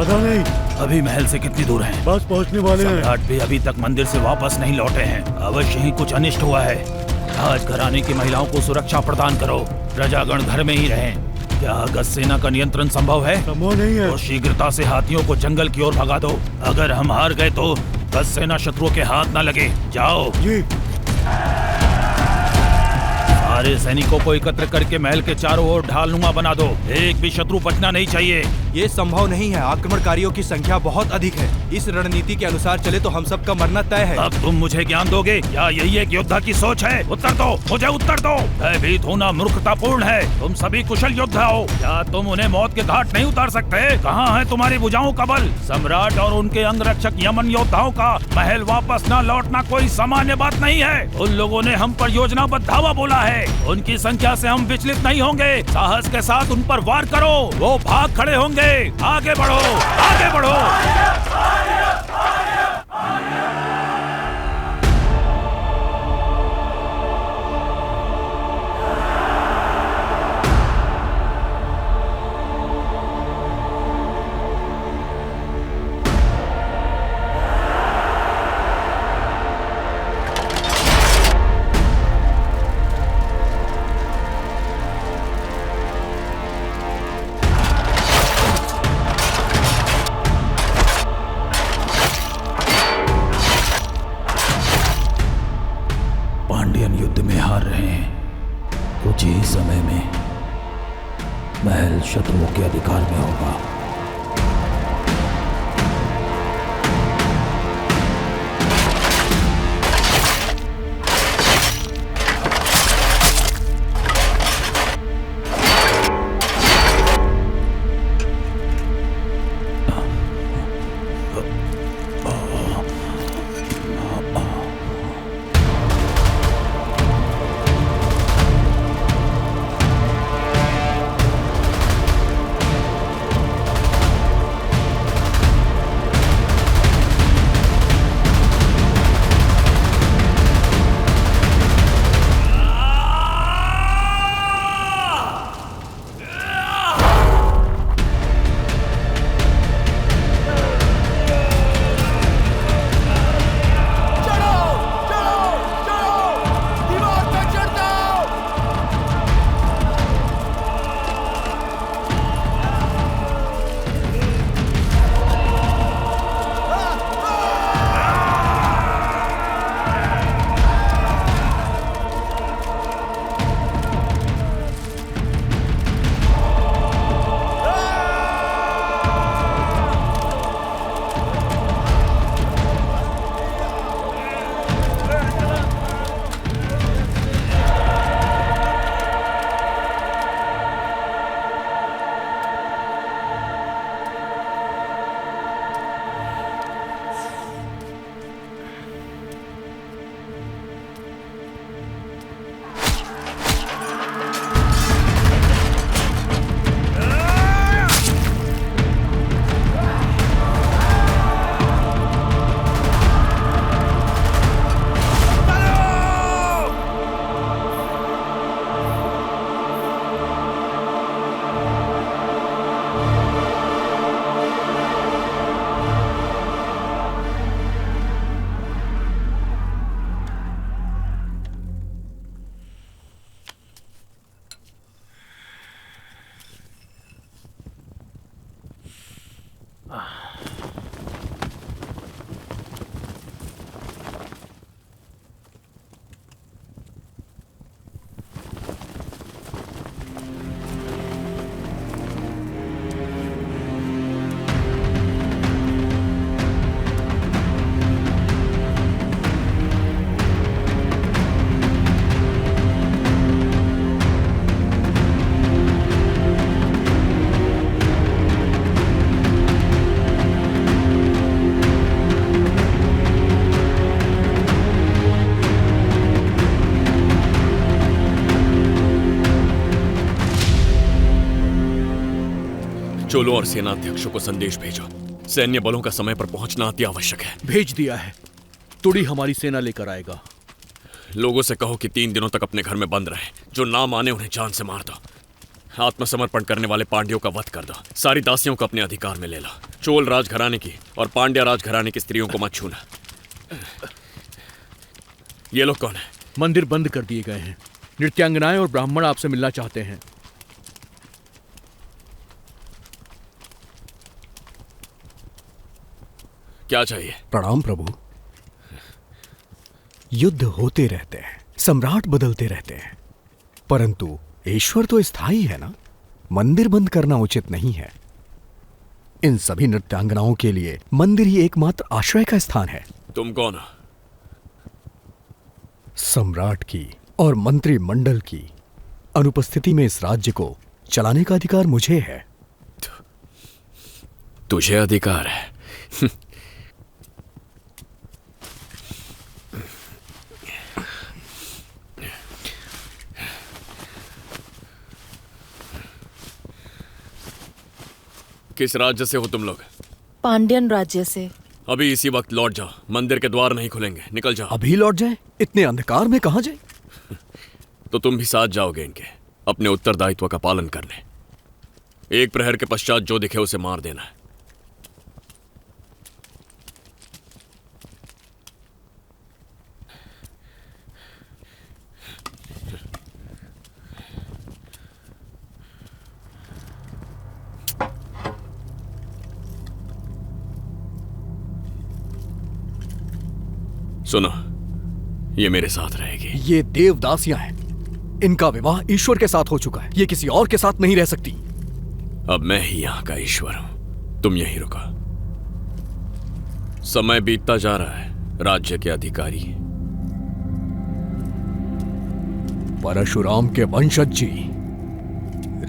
पता नहीं। अभी महल से कितनी दूर हैं? बस पहुंचने वाले हैं। सम्राट भी अभी तक मंदिर से वापस नहीं लौटे हैं। अवश्य ही कुछ अनिष्ट हुआ है। राजघराने की महिलाओं को सुरक्षा प्रदान करो। प्रजागण घर में ही रहें। क्या अगस्त सेना का नियंत्रण संभव है? संभव नहीं है। तो शीघ्रता से हाथियों को जंगल की ओर भगा दो। अगर हम हार गए तो अगस्त सेना शत्रुओं के हाथ न लगे। जाओ जी। सारे सैनिकों को एकत्र करके महल के चारों ओर ढालनुमा बना दो। एक भी शत्रु बचना नहीं चाहिए। ये संभव नहीं है। आक्रमणकारियों की संख्या बहुत अधिक है। इस रणनीति के अनुसार चले तो हम सबका मरना तय है। अब तुम मुझे ज्ञान दोगे? क्या यही एक योद्धा की सोच है? उत्तर दो, मुझे उत्तर दो। भयभीत होना मूर्खतापूर्ण है। तुम सभी कुशल योद्धा हो। क्या तुम उन्हें मौत के घाट नहीं उतार सकते? कहाँ है तुम्हारी भुजाओं का बल? सम्राट और उनके अंगरक्षक यमन योद्धाओं का महल वापस न लौटना कोई सामान्य बात नहीं है। उन लोगों ने हम पर योजनाबद्ध धावा बोला है। उनकी संख्या से हम विचलित नहीं होंगे। साहस के साथ उन पर वार करो। वो भाग खड़े होंगे। आगे बढ़ो, आगे बढ़ो। पांड्यन युद्ध में हार रहे हैं। कुछ ही समय में महल शत्रुओं के अधिकार में होगा। चोलों और सेनाध्यक्षों को संदेश भेजो। सैन्य बलों का समय पर पहुंचना अति आवश्यक है। भेज दिया है। तुड़ी हमारी सेना लेकर आएगा। लोगों से कहो कि 3 दिनों तक अपने घर में बंद रहे। जो ना माने उन्हें जान से मार दो। आत्मसमर्पण करने वाले पांड्यों का वध कर दो। सारी दासियों को अपने अधिकार में ले लो। चोल राजघराने की और पांड्या राजघराने की स्त्रियों को मत छूना। ये लोग कौन है? मंदिर बंद कर दिए गए हैं। नृत्यांगनाएं और ब्राह्मण आपसे मिलना चाहते हैं। क्या चाहिए? प्रणाम प्रभु। युद्ध होते रहते हैं, सम्राट बदलते रहते हैं, परंतु ईश्वर तो स्थायी है ना। मंदिर बंद करना उचित नहीं है। इन सभी नृत्यांगनाओं के लिए मंदिर ही एकमात्र आश्रय का स्थान है। तुम कौन हो? सम्राट की और मंत्रिमंडल की अनुपस्थिति में इस राज्य को चलाने का अधिकार मुझे है। तुझे अधिकार है? किस राज्य से हो तुम लोग? पांड्यन राज्य से। अभी इसी वक्त लौट जाओ, मंदिर के द्वार नहीं खुलेंगे। निकल जाओ। अभी लौट जाए? इतने अंधकार में कहां जाए? तो तुम भी साथ जाओगे इनके, अपने उत्तरदायित्व का पालन करने। एक प्रहर के पश्चात जो दिखे उसे मार देना है। सुनो, ये मेरे साथ रहेगी। ये देवदासियां हैं। इनका विवाह ईश्वर के साथ हो चुका है। ये किसी और के साथ नहीं रह सकती। अब मैं ही यहां का ईश्वर हूं। तुम यहीं रुको। समय बीतता जा रहा है। राज्य के अधिकारी परशुराम के वंशज जी,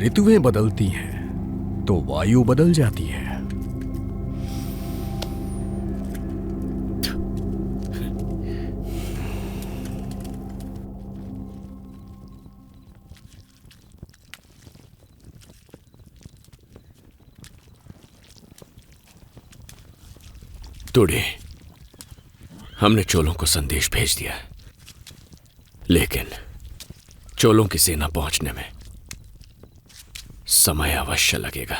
ऋतुएं बदलती हैं तो वायु बदल जाती है। टुडे हमने चोलों को संदेश भेज दिया, लेकिन चोलों की सेना पहुंचने में समय अवश्य लगेगा।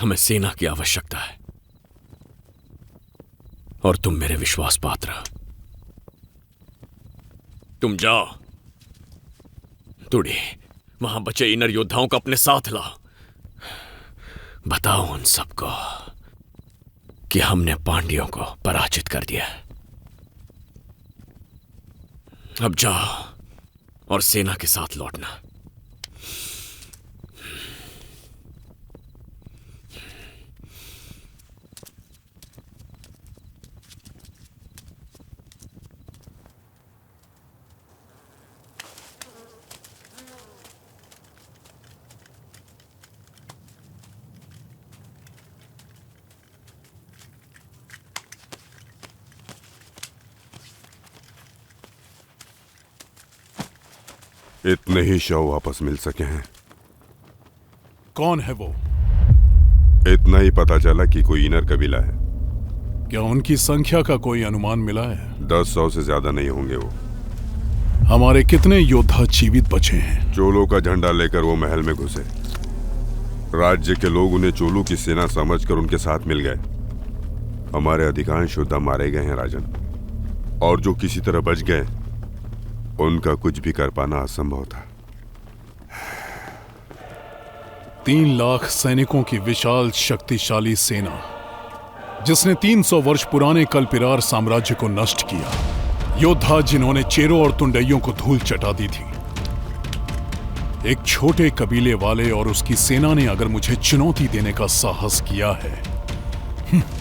हमें सेना की आवश्यकता है और तुम मेरे विश्वास पात्र हो। तुम जाओ टुडे, वहां बचे इनर योद्धाओं को अपने साथ लाओ। बताओ उन सबको कि हमने पांड्यों को पराजित कर दिया। अब जाओ और सेना के साथ लौटना। इतने ही शव वापस मिल सके हैं। कौन है वो? इतना ही पता चला कि कोई इनर कबीला है। क्या उनकी संख्या का कोई अनुमान मिला है? 10-100 से ज्यादा नहीं होंगे वो। हमारे कितने योद्धा जीवित बचे हैं? चोलों का झंडा लेकर वो महल में घुसे। राज्य के लोग उन्हें चोलों की सेना समझकर उनके साथ मिल गए। हमारे अधिकांश योद्धा मारे गए हैं राजन, और जो किसी तरह बच गए उनका कुछ भी कर पाना असंभव था। 3 लाख सैनिकों की विशाल शक्तिशाली सेना, जिसने 300 वर्ष पुराने कल्पिरार साम्राज्य को नष्ट किया। योद्धा जिन्होंने चेरों और तुंडइयों को धूल चटा दी थी। एक छोटे कबीले वाले और उसकी सेना ने अगर मुझे चुनौती देने का साहस किया है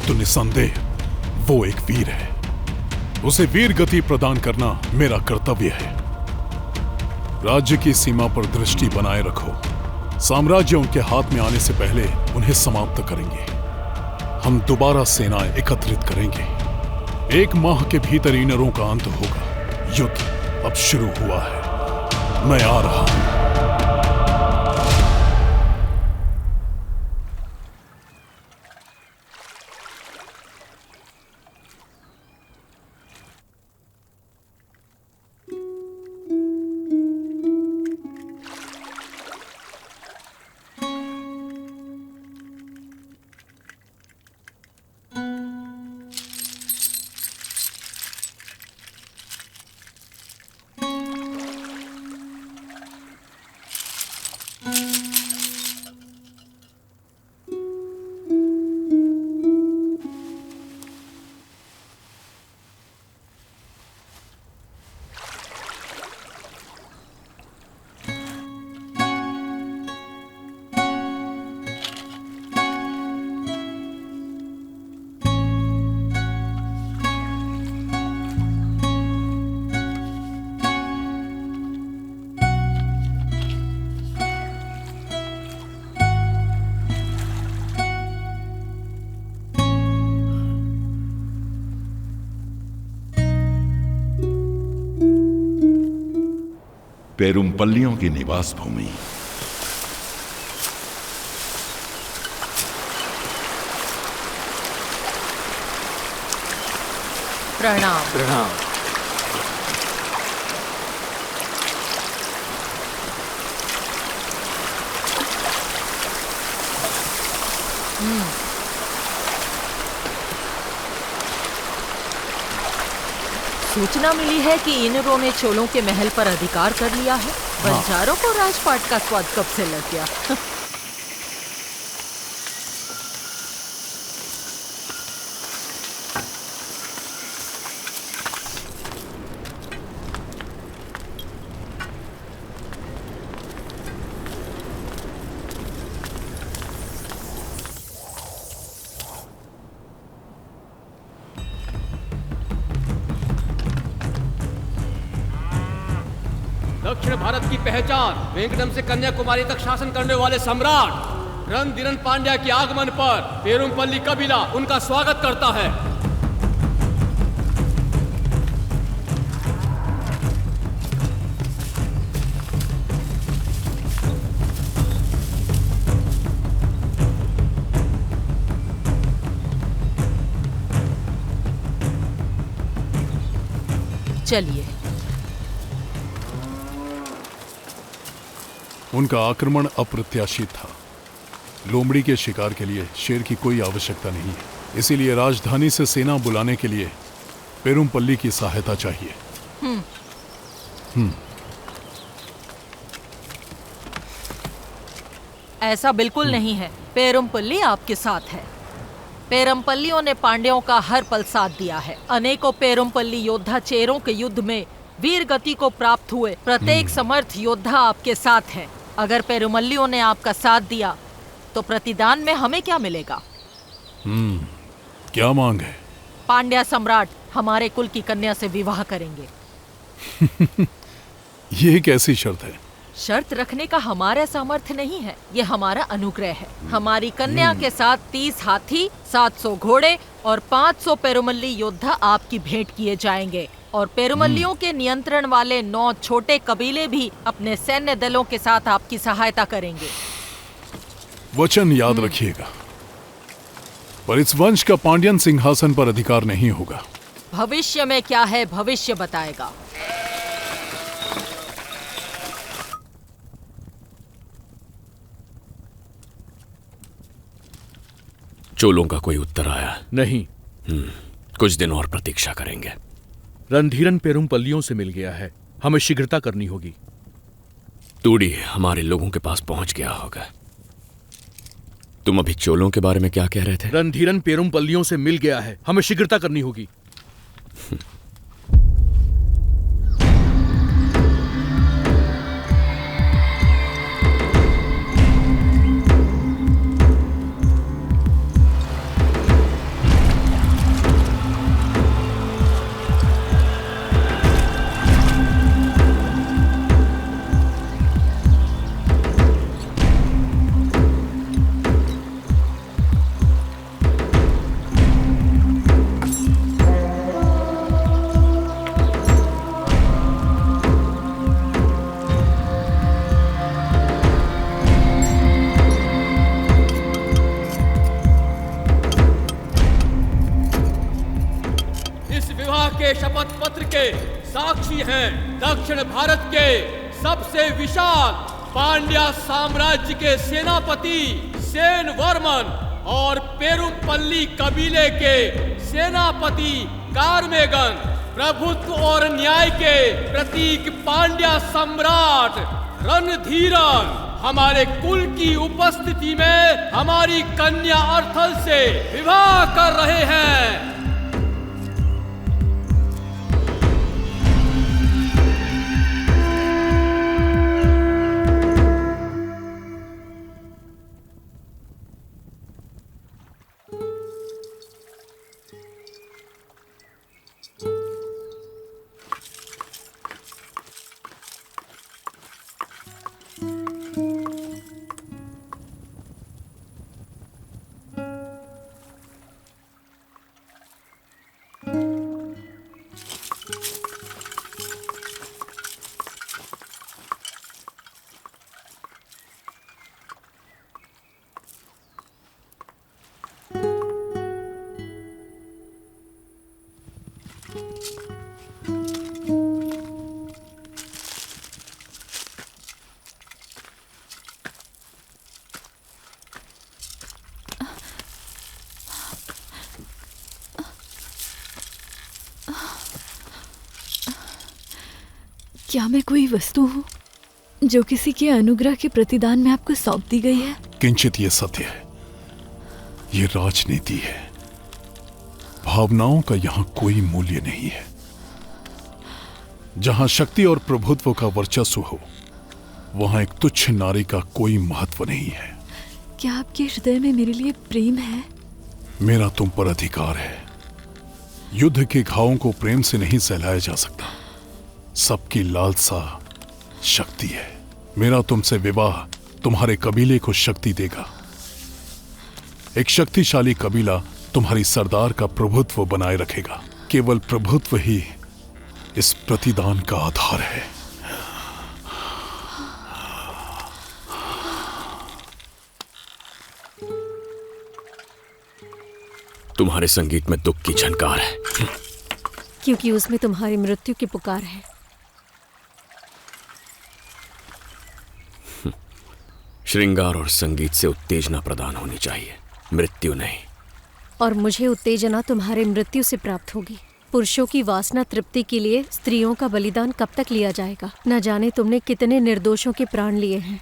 तो निसंदेह वो एक वीर है। उसे वीर गति प्रदान करना मेरा कर्तव्य है। राज्य की सीमा पर दृष्टि बनाए रखो। साम्राज्य उनके हाथ में आने से पहले उन्हें समाप्त करेंगे। हम दोबारा सेनाएं एकत्रित करेंगे। 1 माह के भीतर इनरों का अंत होगा। युद्ध अब शुरू हुआ है। मैं आ रहा हूं। पेरुमपल्लियों की निवास भूमि। प्रणाम। प्रणाम। सूचना मिली है कि इनरों ने चोलों के महल पर अधिकार कर लिया है। बंजारों को राजपाट का स्वाद कब से लग गया? दक्षिण भारत की पहचान, वेंकटम से कन्याकुमारी तक शासन करने वाले सम्राट रणधीरन पांड्या के आगमन पर पेरुमपल्ली कबीला उनका स्वागत करता है। चलिए। उनका आक्रमण अप्रत्याशित था। लोमड़ी के शिकार के लिए शेर की कोई आवश्यकता नहीं है, इसीलिए राजधानी से सेना बुलाने के लिए पेरुमपल्ली की सहायता चाहिए। ऐसा बिल्कुल नहीं है। पेरुमपल्ली आपके साथ है। पेरुमपल्लियों ने पांड्यों का हर पल साथ दिया है। अनेकों पेरुमपल्ली योद्धा चेरों के युद्ध में वीर गति को प्राप्त हुए। प्रत्येक समर्थ योद्धा आपके साथ है। अगर पेरुमल्लियों ने आपका साथ दिया तो प्रतिदान में हमें क्या मिलेगा? क्या मांग है? पांड्या सम्राट हमारे कुल की कन्या से विवाह करेंगे। ये कैसी शर्त है? शर्त रखने का हमारा सामर्थ्य नहीं है, ये हमारा अनुग्रह है। हमारी कन्या के साथ 30 हाथी, 700 घोड़े और 500 पेरुमल्ली योद्धा आपकी भेंट किए जाएंगे। और पेरुमल्लियों के नियंत्रण वाले 9 छोटे कबीले भी अपने सैन्य दलों के साथ आपकी सहायता करेंगे। वचन याद रखिएगा, पर इस वंश का पांड्यन सिंहासन पर अधिकार नहीं होगा। भविष्य में क्या है, भविष्य बताएगा। चोलों का कोई उत्तर आया नहीं। कुछ दिन और प्रतीक्षा करेंगे। रणधीरन पेरुमपल्लियों से मिल गया है, हमें शीघ्रता करनी होगी। तूड़ी हमारे लोगों के पास पहुंच गया होगा। तुम अभी चोलों के बारे में क्या कह रहे थे? रणधीरन पेरुमपल्लियों से मिल गया है, हमें शीघ्रता करनी होगी। शपथ पत्र के साक्षी हैं दक्षिण भारत के सबसे विशाल पांड्या साम्राज्य के सेनापति सेन वर्मन और पेरुमपल्ली कबीले के सेनापति कार्मेगन, प्रभुत्व और न्याय के प्रतीक पांड्या सम्राट रणधीरन हमारे कुल की उपस्थिति में हमारी कन्या अर्थल से विवाह कर रहे हैं। क्या मैं कोई वस्तु हूँ जो किसी के अनुग्रह के प्रतिदान में आपको सौंप दी गई है? किंचित ये सत्य है, ये राजनीति है। भावनाओं का यहाँ कोई मूल्य नहीं है। जहां शक्ति और प्रभुत्व का वर्चस्व हो, वहां एक तुच्छ नारी का कोई महत्व नहीं है। क्या आपके हृदय में मेरे लिए प्रेम है? मेरा तुम पर अधिकार है। युद्ध के घावों को प्रेम से नहीं सहलाया जा सकता। सबकी लालसा शक्ति है। मेरा तुमसे विवाह तुम्हारे कबीले को शक्ति देगा। एक शक्तिशाली कबीला तुम्हारी सरदार का प्रभुत्व बनाए रखेगा। केवल प्रभुत्व ही इस प्रतिदान का आधार है। तुम्हारे संगीत में दुख की झनकार है, क्योंकि उसमें तुम्हारी मृत्यु की पुकार है। श्रृंगार और संगीत से उत्तेजना प्रदान होनी चाहिए, मृत्यु नहीं। और मुझे उत्तेजना तुम्हारे मृत्यु से प्राप्त होगी। पुरुषों की वासना तृप्ति के लिए स्त्रियों का बलिदान कब तक लिया जाएगा? न जाने तुमने कितने निर्दोषों के प्राण लिए हैं।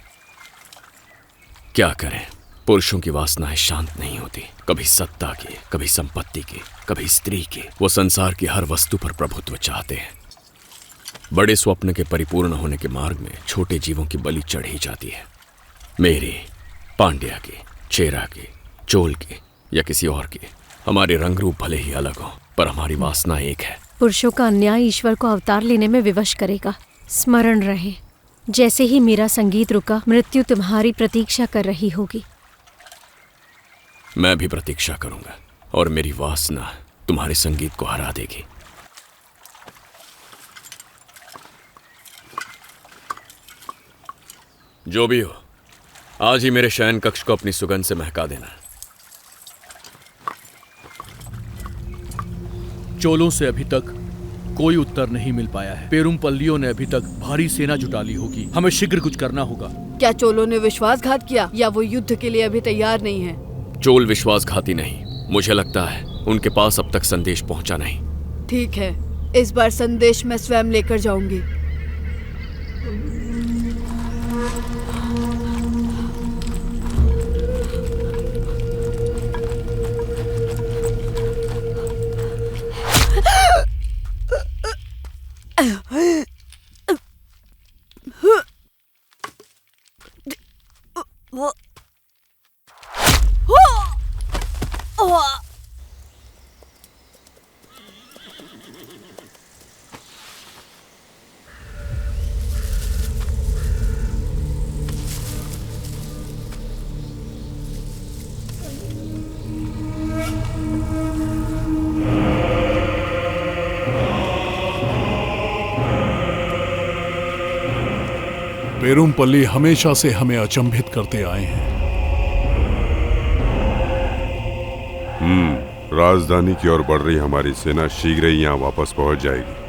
क्या करें, पुरुषों की वासनाएं शांत नहीं होती। कभी सत्ता की, कभी संपत्ति की, कभी स्त्री की। वो संसार की हर वस्तु पर प्रभुत्व चाहते हैं। बड़े स्वप्न के परिपूर्ण होने के मार्ग में छोटे जीवों की बलि चढ़ी जाती है। मेरी, पांड्या की, चेरा की, चोल की या किसी और की। हमारे रंग रूप भले ही अलग हों, पर हमारी वासना एक है। पुरुषों का अन्याय ईश्वर को अवतार लेने में विवश करेगा। स्मरण रहे, जैसे ही मेरा संगीत रुका, मृत्यु तुम्हारी प्रतीक्षा कर रही होगी। मैं भी प्रतीक्षा करूंगा और मेरी वासना तुम्हारे संगीत को हरा देगी। जो भी हो, आज ही मेरे शयन कक्ष को अपनी सुगंध से महका देना। चोलों से अभी तक कोई उत्तर नहीं मिल पाया है। पेरुमपल्लियों ने अभी तक भारी सेना जुटा ली होगी। हमें शीघ्र कुछ करना होगा। क्या चोलों ने विश्वासघात किया या वो युद्ध के लिए अभी तैयार नहीं है? चोल विश्वासघाती नहीं। मुझे लगता है उनके पास अब तक संदेश पहुंचा नहीं। ठीक है, इस बार संदेश मैं स्वयं लेकर जाऊंगी। पेरुमपल्ली हमेशा से हमें अचंभित करते आए हैं। राजधानी की ओर बढ़ रही हमारी सेना शीघ्र ही यहाँ वापस पहुंच जाएगी।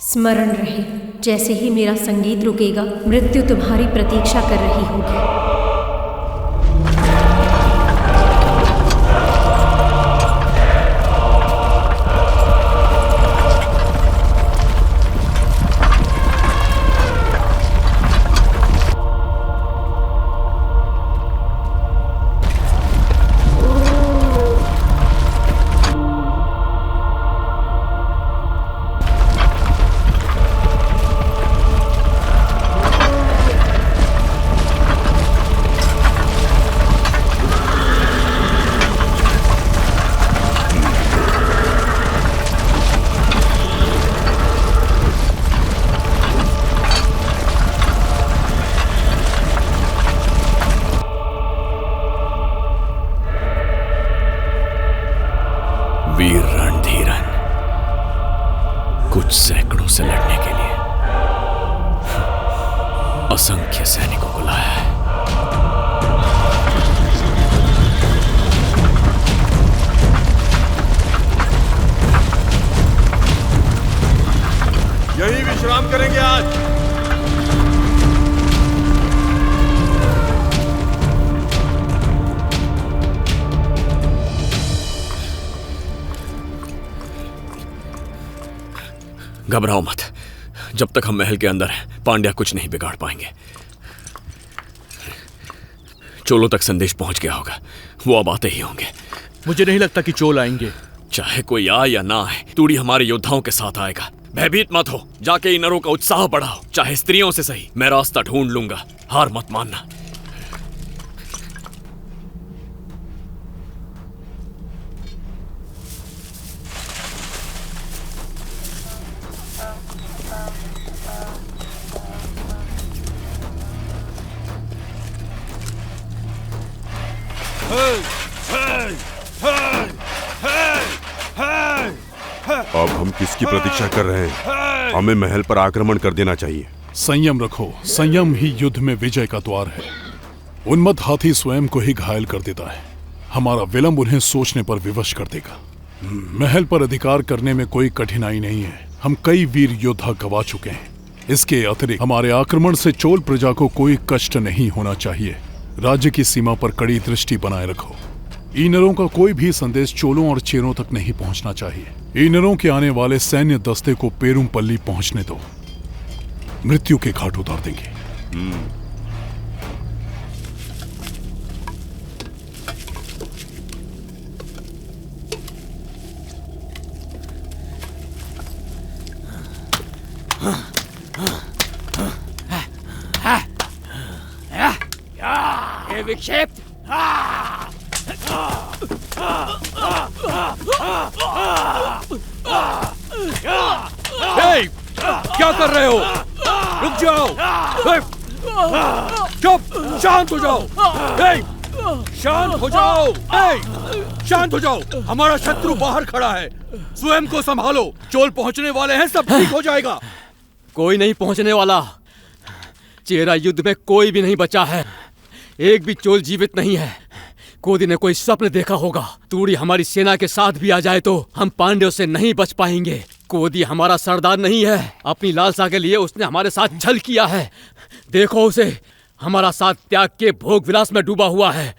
स्मरण रहे, जैसे ही मेरा संगीत रुकेगा, मृत्यु तुम्हारी प्रतीक्षा कर रही होगी। वीर रणधीरन, कुछ सैकड़ों से लड़ने के लिए असंख्य सैनिकों को लाया है। यही विश्राम करेंगे आज। घबराओ मत, जब तक हम महल के अंदर हैं पांड्या कुछ नहीं बिगाड़ पाएंगे। चोलों तक संदेश पहुंच गया होगा, वो अब आते ही होंगे। मुझे नहीं लगता कि चोल आएंगे। चाहे कोई आए या ना आए, तूड़ी हमारे योद्धाओं के साथ आएगा। भयभीत मत हो, जाके इन नरों का उत्साह बढ़ाओ, चाहे स्त्रियों से सही। मैं रास्ता ढूंढ लूंगा, हार मत मानना। अब हम किसकी प्रतीक्षा कर रहे हैं? हमें महल पर आक्रमण कर देना चाहिए। संयम रखो, संयम ही युद्ध में विजय का द्वार है। उन्मत्त हाथी स्वयं को ही घायल कर देता है, हमारा विलंब उन्हें सोचने पर विवश कर देगा। महल पर अधिकार करने में कोई कठिनाई नहीं है, हम कई वीर योद्धा गवा चुके हैं। इसके अतिरिक्त हमारे आक्रमण से चोल प्रजा को कोई कष्ट नहीं होना चाहिए। राज्य की सीमा पर कड़ी दृष्टि बनाए रखो। ईनरों का कोई भी संदेश चोलों और चेरों तक नहीं पहुंचना चाहिए। ईनरों के आने वाले सैन्य दस्ते को पेरुमपल्ली पहुंचने दो, मृत्यु के घाट उतार देंगे। ये विक्षेप क्या कर रहे हो? रुक जाओ, चुप, शांत हो जाओ, शांत हो जाओ, शांत हो जाओ। हमारा शत्रु बाहर खड़ा है, स्वयं को संभालो। चोल पहुंचने वाले हैं, सब ठीक हो जाएगा। कोई नहीं पहुंचने वाला। चेरा युद्ध में कोई भी नहीं बचा है, एक भी चोल जीवित नहीं है। कोदी ने कोई स्वप्न देखा होगा, तूड़ी हमारी सेना के साथ भी आ जाए तो हम पांड्यों से नहीं बच पाएंगे। कोदी हमारा सरदार नहीं है, अपनी लालसा के लिए उसने हमारे साथ छल किया है। देखो उसे, हमारा साथ त्याग के भोग विलास में डूबा हुआ है।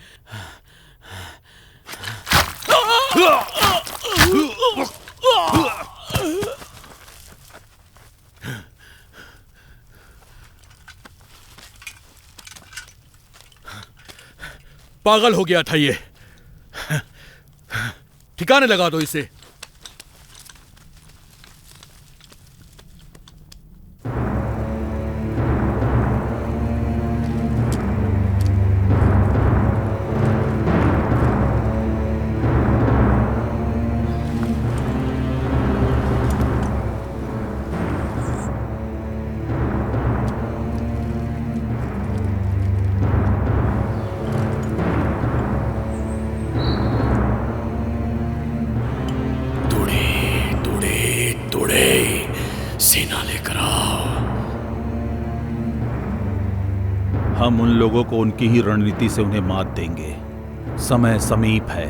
पागल हो गया था ये, ठिकाने लगा दो इसे। सेना लेकर आओ। हम उन लोगों को उनकी ही रणनीति से उन्हें मात देंगे। समय समीप है।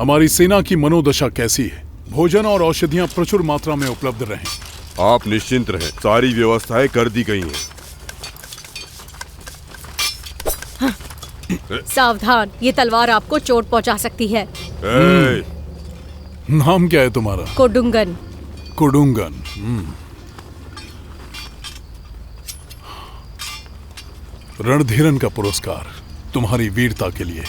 हमारी सेना की मनोदशा कैसी है? भोजन और औषधियां प्रचुर मात्रा में उपलब्ध रहें। आप निश्चिंत रहें, सारी व्यवस्थाएं कर दी गई हैं। सावधान, ये तलवार आपको चोट पहुंचा सकती है। नाम क्या है तुम्हारा? कोडुंगन। कोडुंगन। रणधीरन का पुरस्कार तुम्हारी वीरता के लिए।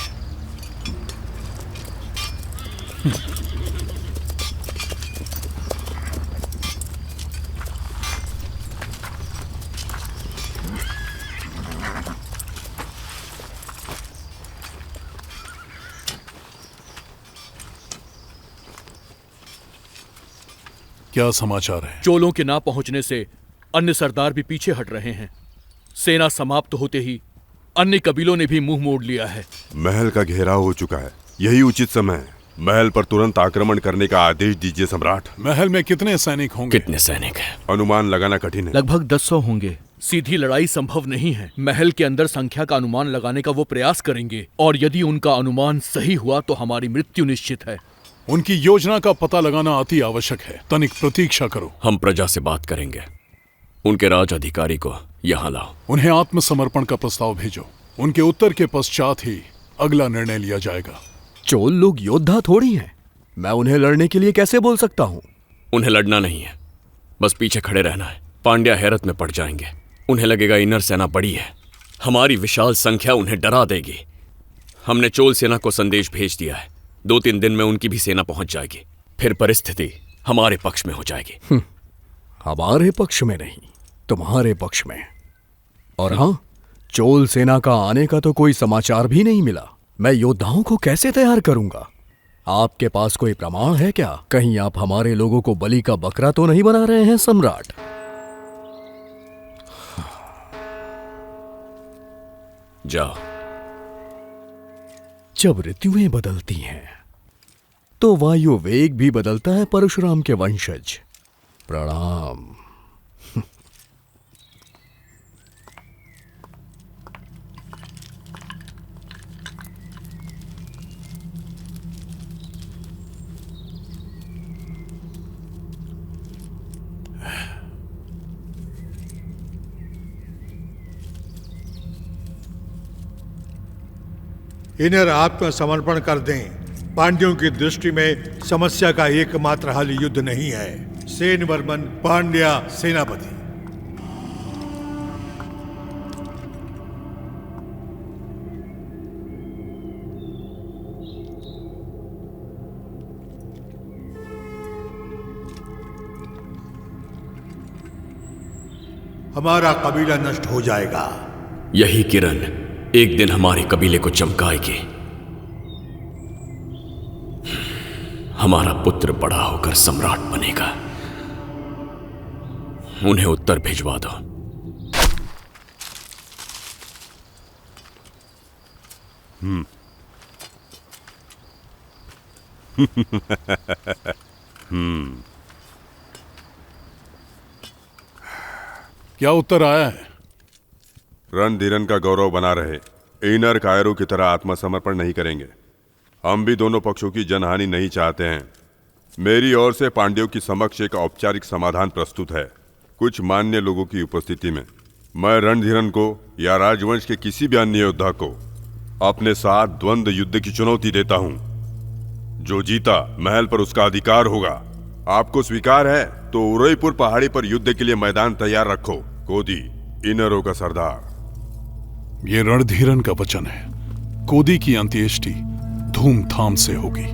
क्या समाचार है? चोलों के ना पहुंचने से अन्य सरदार भी पीछे हट रहे हैं। सेना समाप्त होते ही अन्य कबीलों ने भी मुंह मोड़ लिया है। महल का घेराव हो चुका है, यही उचित समय है। महल पर तुरंत आक्रमण करने का आदेश दीजिए सम्राट। महल में कितने सैनिक होंगे? कितने सैनिक हैं? अनुमान लगाना कठिन है। लगभग 100 होंगे। सीधी लड़ाई संभव नहीं है। महल के अंदर संख्या का अनुमान लगाने का वो प्रयास करेंगे, और यदि उनका अनुमान सही हुआ तो हमारी मृत्यु निश्चित है। उनकी योजना का पता लगाना अति आवश्यक है। तनिक प्रतीक्षा करो। हम प्रजा से बात करेंगे। उनके राज अधिकारी को यहाँ लाओ। उन्हें आत्मसमर्पण का प्रस्ताव भेजो। उनके उत्तर के पश्चात ही अगला निर्णय लिया जाएगा। चोल लोग योद्धा थोड़ी हैं। मैं उन्हें लड़ने के लिए कैसे बोल सकता हूँ? उन्हें लड़ना नहीं है, बस पीछे खड़े रहना है। पांड्या हैरत में पड़ जाएंगे। उन्हें लगेगा इनर सेना बड़ी है, हमारी विशाल संख्या उन्हें डरा देगी। हमने चोल सेना को संदेश भेज दिया है, 2-3 दिन में उनकी भी सेना पहुंच जाएगी। फिर परिस्थिति हमारे पक्ष में हो जाएगी। हमारे पक्ष में नहीं, तुम्हारे पक्ष में। और हाँ, चोल सेना का आने का तो कोई समाचार भी नहीं मिला। मैं योद्धाओं को कैसे तैयार करूंगा? आपके पास कोई प्रमाण है क्या? कहीं आप हमारे लोगों को बलि का बकरा तो नहीं बना रहे हैं सम्राट? जाओ। जब ऋतुएं बदलती हैं तो वायु वेग भी बदलता है परशुराम के वंशज। प्रणाम। इन्हें आत्मसमर्पण कर दें। पांड्यों की दृष्टि में समस्या का एकमात्र हल युद्ध नहीं है। सेन वर्मन, पांड्या सेनापति। हमारा कबीला नष्ट हो जाएगा। यही किरण एक दिन हमारे कबीले को चमकाएगी। हमारा पुत्र बड़ा होकर सम्राट बनेगा। उन्हें उत्तर भिजवा दो। क्या उत्तर आया है? रणधीरन का गौरव बना रहे, इनर कायरों की तरह आत्मसमर्पण नहीं करेंगे। हम भी दोनों पक्षों की जनहानि नहीं चाहते हैं। मेरी ओर से पांड्यों की समक्ष एक औपचारिक समाधान प्रस्तुत है, कुछ मान्य लोगों की उपस्थिति में। मैं रणधीरन को या राजवंश के किसी भी अन्य योद्धा को अपने साथ द्वंद्व युद्ध की चुनौती देता हूं। जो जीता महल पर उसका अधिकार होगा। आपको स्वीकार है तो उदयपुर पहाड़ी पर युद्ध के लिए मैदान तैयार रखो। कोदी, इनरों का सरदार। ये रणधीरन का वचन है। कोदी की अंत्येष्टि धूमधाम से होगी।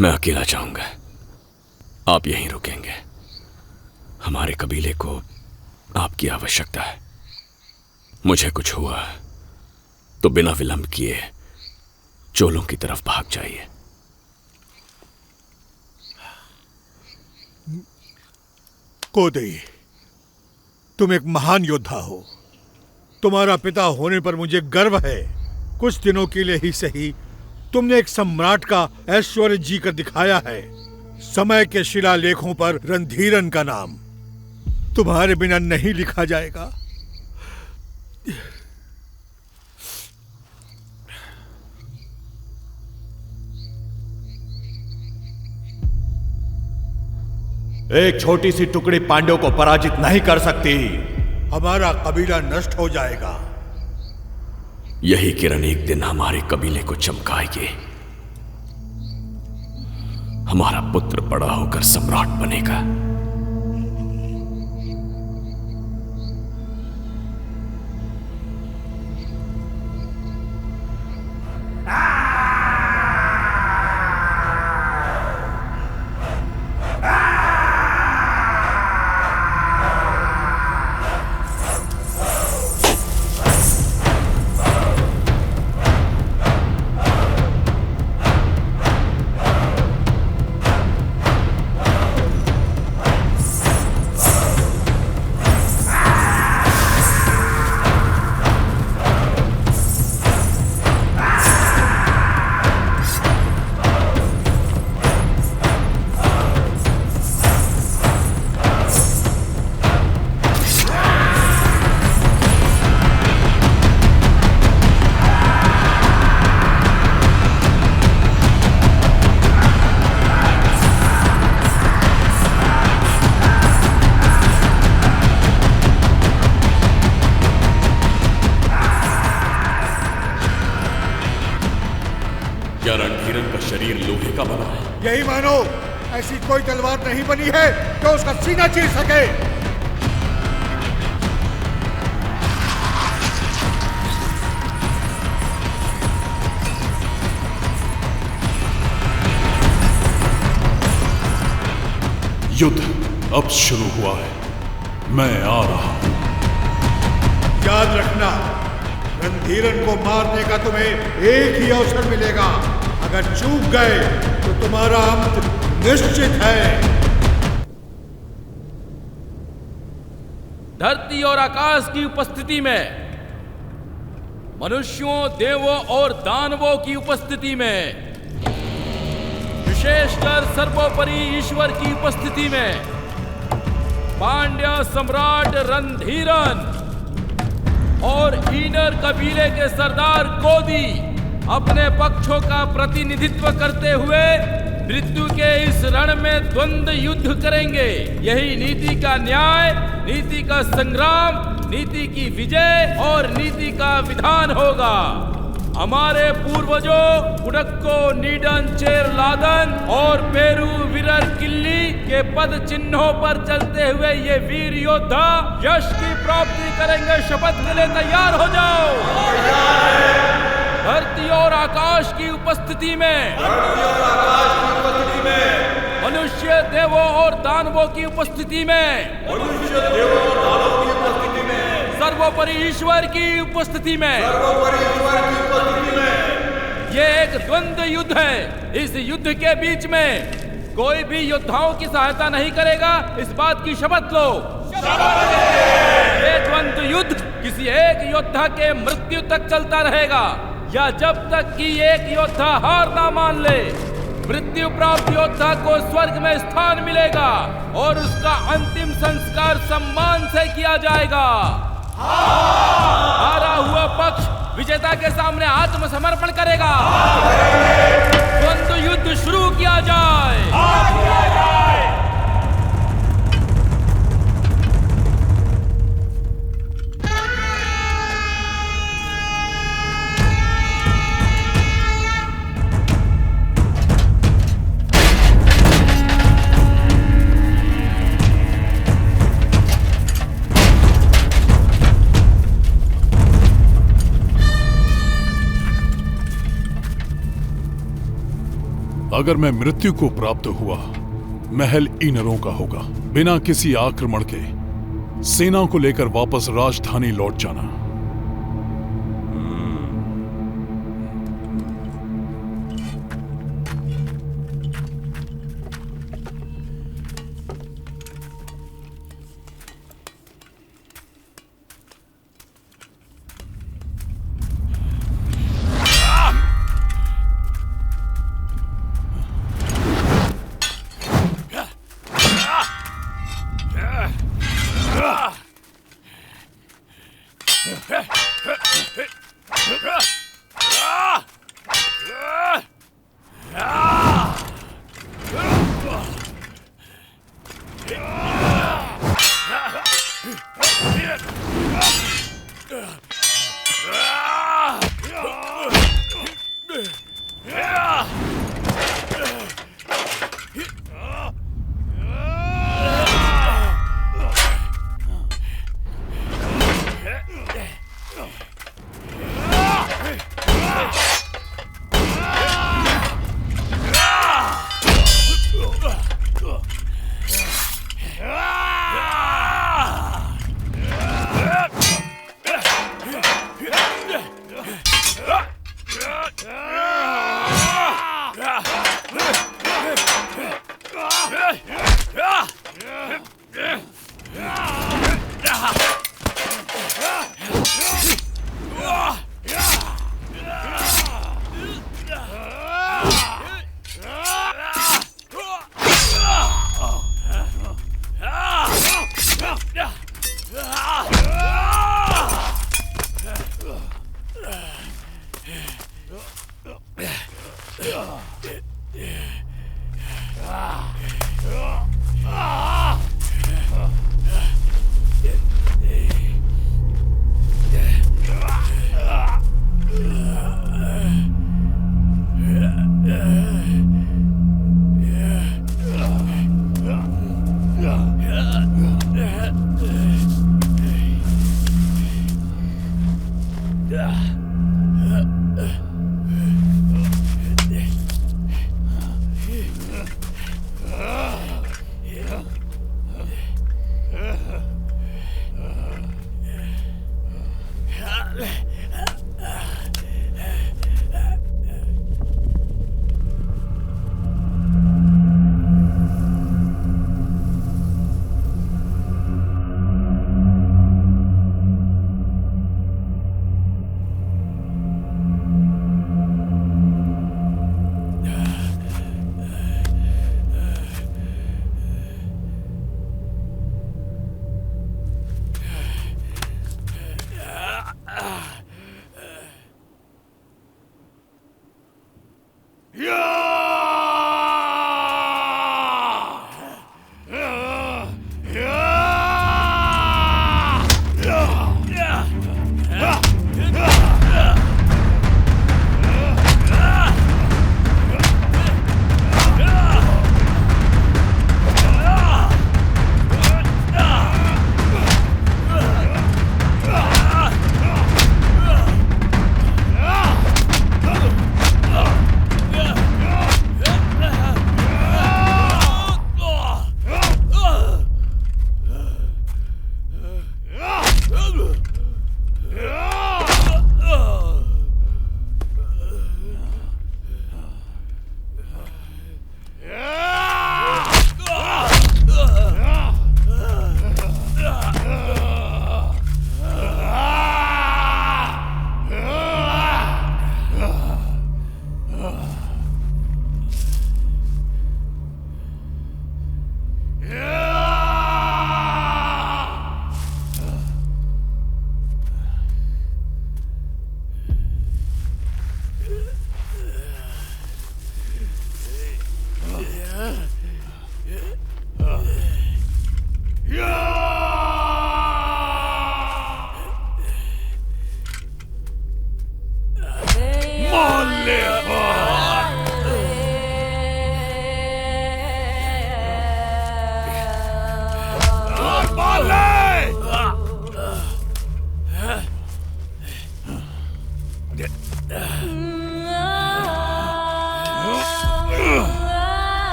मैं अकेला जाऊंगा, आप यहीं रुकेंगे। हमारे कबीले को आपकी आवश्यकता है। मुझे कुछ हुआ तो बिना विलंब किए चोलों की तरफ भाग जाइए। कोदई, तुम एक महान योद्धा हो। तुम्हारा पिता होने पर मुझे गर्व है। कुछ दिनों के लिए ही सही, तुमने एक सम्राट का ऐश्वर्य जी कर दिखाया है। समय के शिलालेखों पर रणधीरन का नाम तुम्हारे बिना नहीं लिखा जाएगा। एक छोटी सी टुकड़ी पांड्यों को पराजित नहीं कर सकती। हमारा कबीला नष्ट हो जाएगा। यही किरण एक दिन हमारे कबीले को चमकाएगी। हमारा पुत्र बड़ा होकर सम्राट बनेगा। क्या रणधीरन का शरीर लोहे का बना है? यही मानो, ऐसी कोई तलवार नहीं बनी है जो उसका सीना चीर सके। युद्ध अब शुरू हुआ है। मैं आ रहा हूं। याद रखना, रणधीरन को मारने का तुम्हें एक ही अवसर मिलेगा। अगर चूक गए तो तुम्हारा अंत निश्चित है। धरती और आकाश की उपस्थिति में, मनुष्यों, देवों और दानवों की उपस्थिति में, विशेषकर सर्वोपरि ईश्वर की उपस्थिति में, पांड्या सम्राट रणधीरन और ईनर कबीले के सरदार कोदी अपने पक्षों का प्रतिनिधित्व करते हुए मृत्यु के इस रण में द्वंद्व युद्ध करेंगे। यही नीति का न्याय, नीति का संग्राम, नीति की विजय और नीति का विधान होगा। हमारे पूर्वजों उडक्को, नीडन, चेरलादन और पेरू विरर किल्ली के पद चिन्हों पर चलते हुए ये वीर योद्धा यश की प्राप्ति करेंगे। शपथ के लिए तैयार हो जाओ। धरती और आकाश की उपस्थिति में, मनुष्य, देवों और दानवों की उपस्थिति में, सर्वोपरि ईश्वर की उपस्थिति में, ये एक द्वंद्व युद्ध है। इस युद्ध के बीच में कोई भी योद्धाओं की सहायता नहीं करेगा। इस बात की शपथ लो। ये द्वंद्व युद्ध किसी एक योद्धा के मृत्यु तक चलता रहेगा, या जब तक कि एक योद्धा हार ना मान ले। मृत्यु प्राप्त योद्धा को स्वर्ग में स्थान मिलेगा और उसका अंतिम संस्कार सम्मान से किया जाएगा। हारा हुआ पक्ष विजेता के सामने आत्मसमर्पण करेगा। द्वंद्व युद्ध शुरू किया जाए। अगर मैं मृत्यु को प्राप्त हुआ, महल ईनरों का होगा। बिना किसी आक्रमण के सेना को लेकर वापस राजधानी लौट जाना।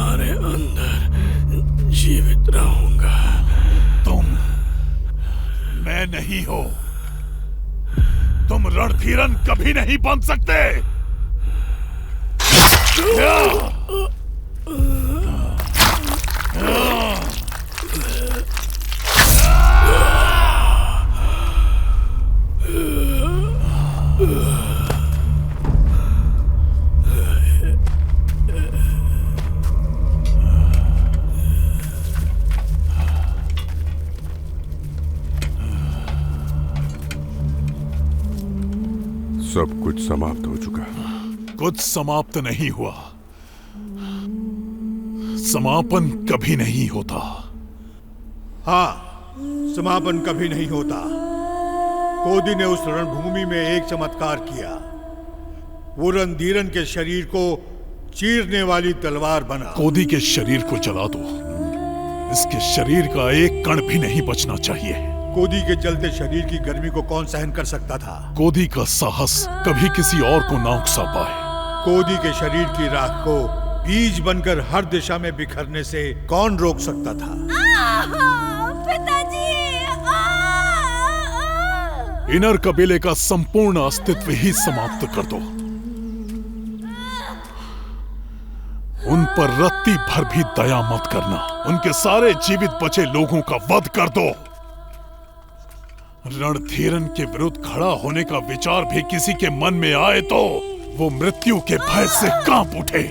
तुम्हारे अंदर जीवित रहूंगा। तुम मैं नहीं हो, तुम रणधीरन कभी नहीं बन सकते। सब कुछ समाप्त हो चुका। कुछ समाप्त नहीं हुआ, समापन कभी नहीं होता। हाँ, समापन कभी नहीं होता। कोदी ने उस रणभूमि में एक चमत्कार किया। वो रणधीरन के शरीर को चीरने वाली तलवार बना। कोदी के शरीर को जला दो, इसके शरीर का एक कण भी नहीं बचना चाहिए। कोदी के जलते शरीर की गर्मी को कौन सहन कर सकता था? कोदी का साहस कभी किसी और को ना उकसा पाए। कोदी के शरीर की राख को बीज बनकर हर दिशा में बिखरने से कौन रोक सकता था? पिताजी! इनर कबीले का संपूर्ण अस्तित्व ही समाप्त कर दो। उन पर रत्ती भर भी दया मत करना। उनके सारे जीवित बचे लोगों का वध कर दो। रणधीरन के विरुद्ध खड़ा होने का विचार भी किसी के मन में आए तो वो मृत्यु के भय से कांप उठे।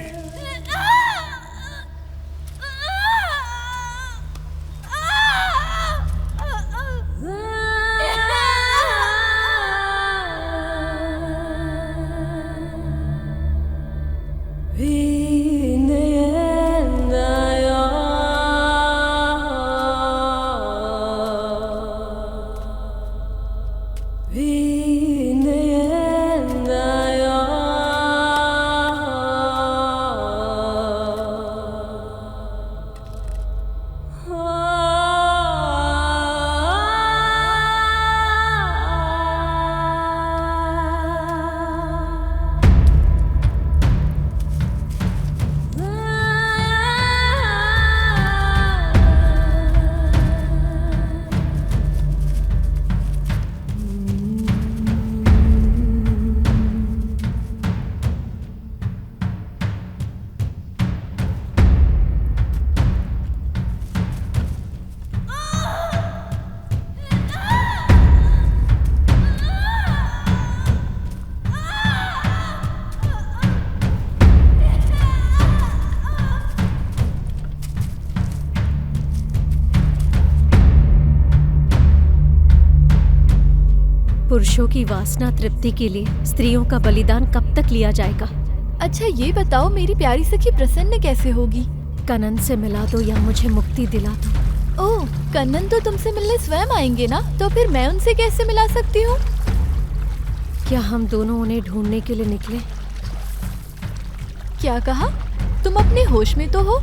पुरुषों की वासना तृप्ति के लिए स्त्रियों का बलिदान कब तक लिया जाएगा? अच्छा ये बताओ, मेरी प्यारी सखी प्रसन्न कैसे होगी? कनन से मिला दो या मुझे मुक्ति दिला दो। ओह, कन्नन तो तुमसे मिलने स्वयं आएंगे ना, तो फिर मैं उनसे कैसे मिला सकती हूँ? क्या हम दोनों उन्हें ढूंढने के लिए निकले? क्या कहा? तुम अपने होश में तो हो?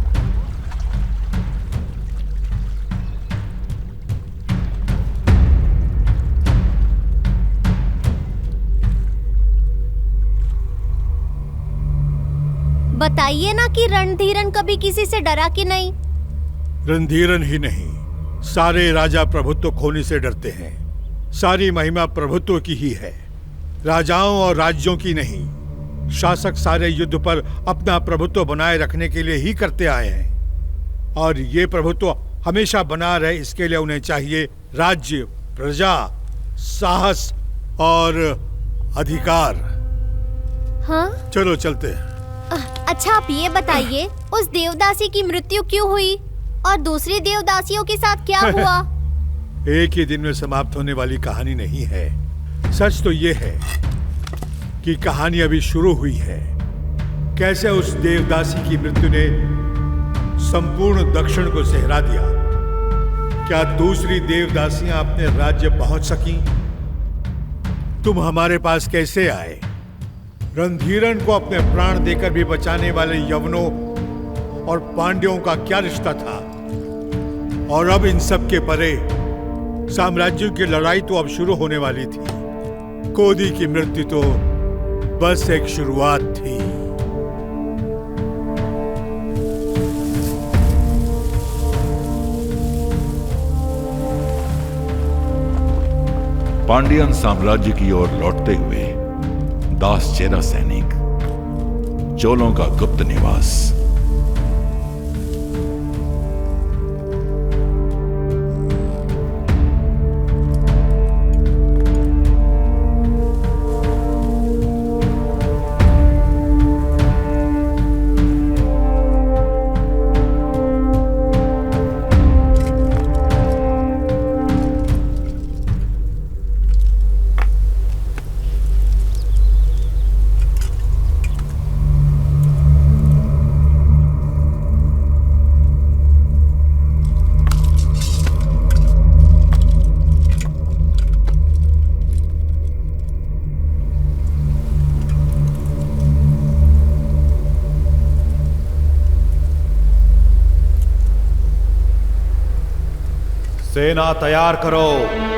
बताइए ना कि रणधीरन कभी किसी से डरा कि नहीं? रणधीरन ही नहीं, सारे राजा प्रभुत्व खोने से डरते हैं। सारी महिमा प्रभुत्व की ही है, राजाओं और राज्यों की नहीं। शासक सारे युद्ध पर अपना प्रभुत्व बनाए रखने के लिए ही करते आए हैं, और ये प्रभुत्व हमेशा बना रहे इसके लिए उन्हें चाहिए राज्य, प्रजा, साहस और अधिकार। हाँ? चलो चलते हैं। अच्छा आप ये बताइए, उस देवदासी की मृत्यु क्यों हुई और दूसरी देवदासियों के साथ क्या हुआ? एक ही दिन में समाप्त होने वाली कहानी नहीं है। सच तो ये है कि कहानी अभी शुरू हुई है। कैसे उस देवदासी की मृत्यु ने संपूर्ण दक्षिण को सहरा दिया। क्या दूसरी देवदासियां अपने राज्य पहुंच सकी? तुम हमारे पास कैसे आए? रणधीरन को अपने प्राण देकर भी बचाने वाले यवनों और पांड्यों का क्या रिश्ता था? और अब इन सब के परे साम्राज्यों की लड़ाई तो अब शुरू होने वाली थी। कोदी की मृत्यु तो बस एक शुरुआत थी। पांडियन साम्राज्य की ओर लौटते हुए दास चेरा सैनिक, चोलों का गुप्त निवास। सेना तैयार करो।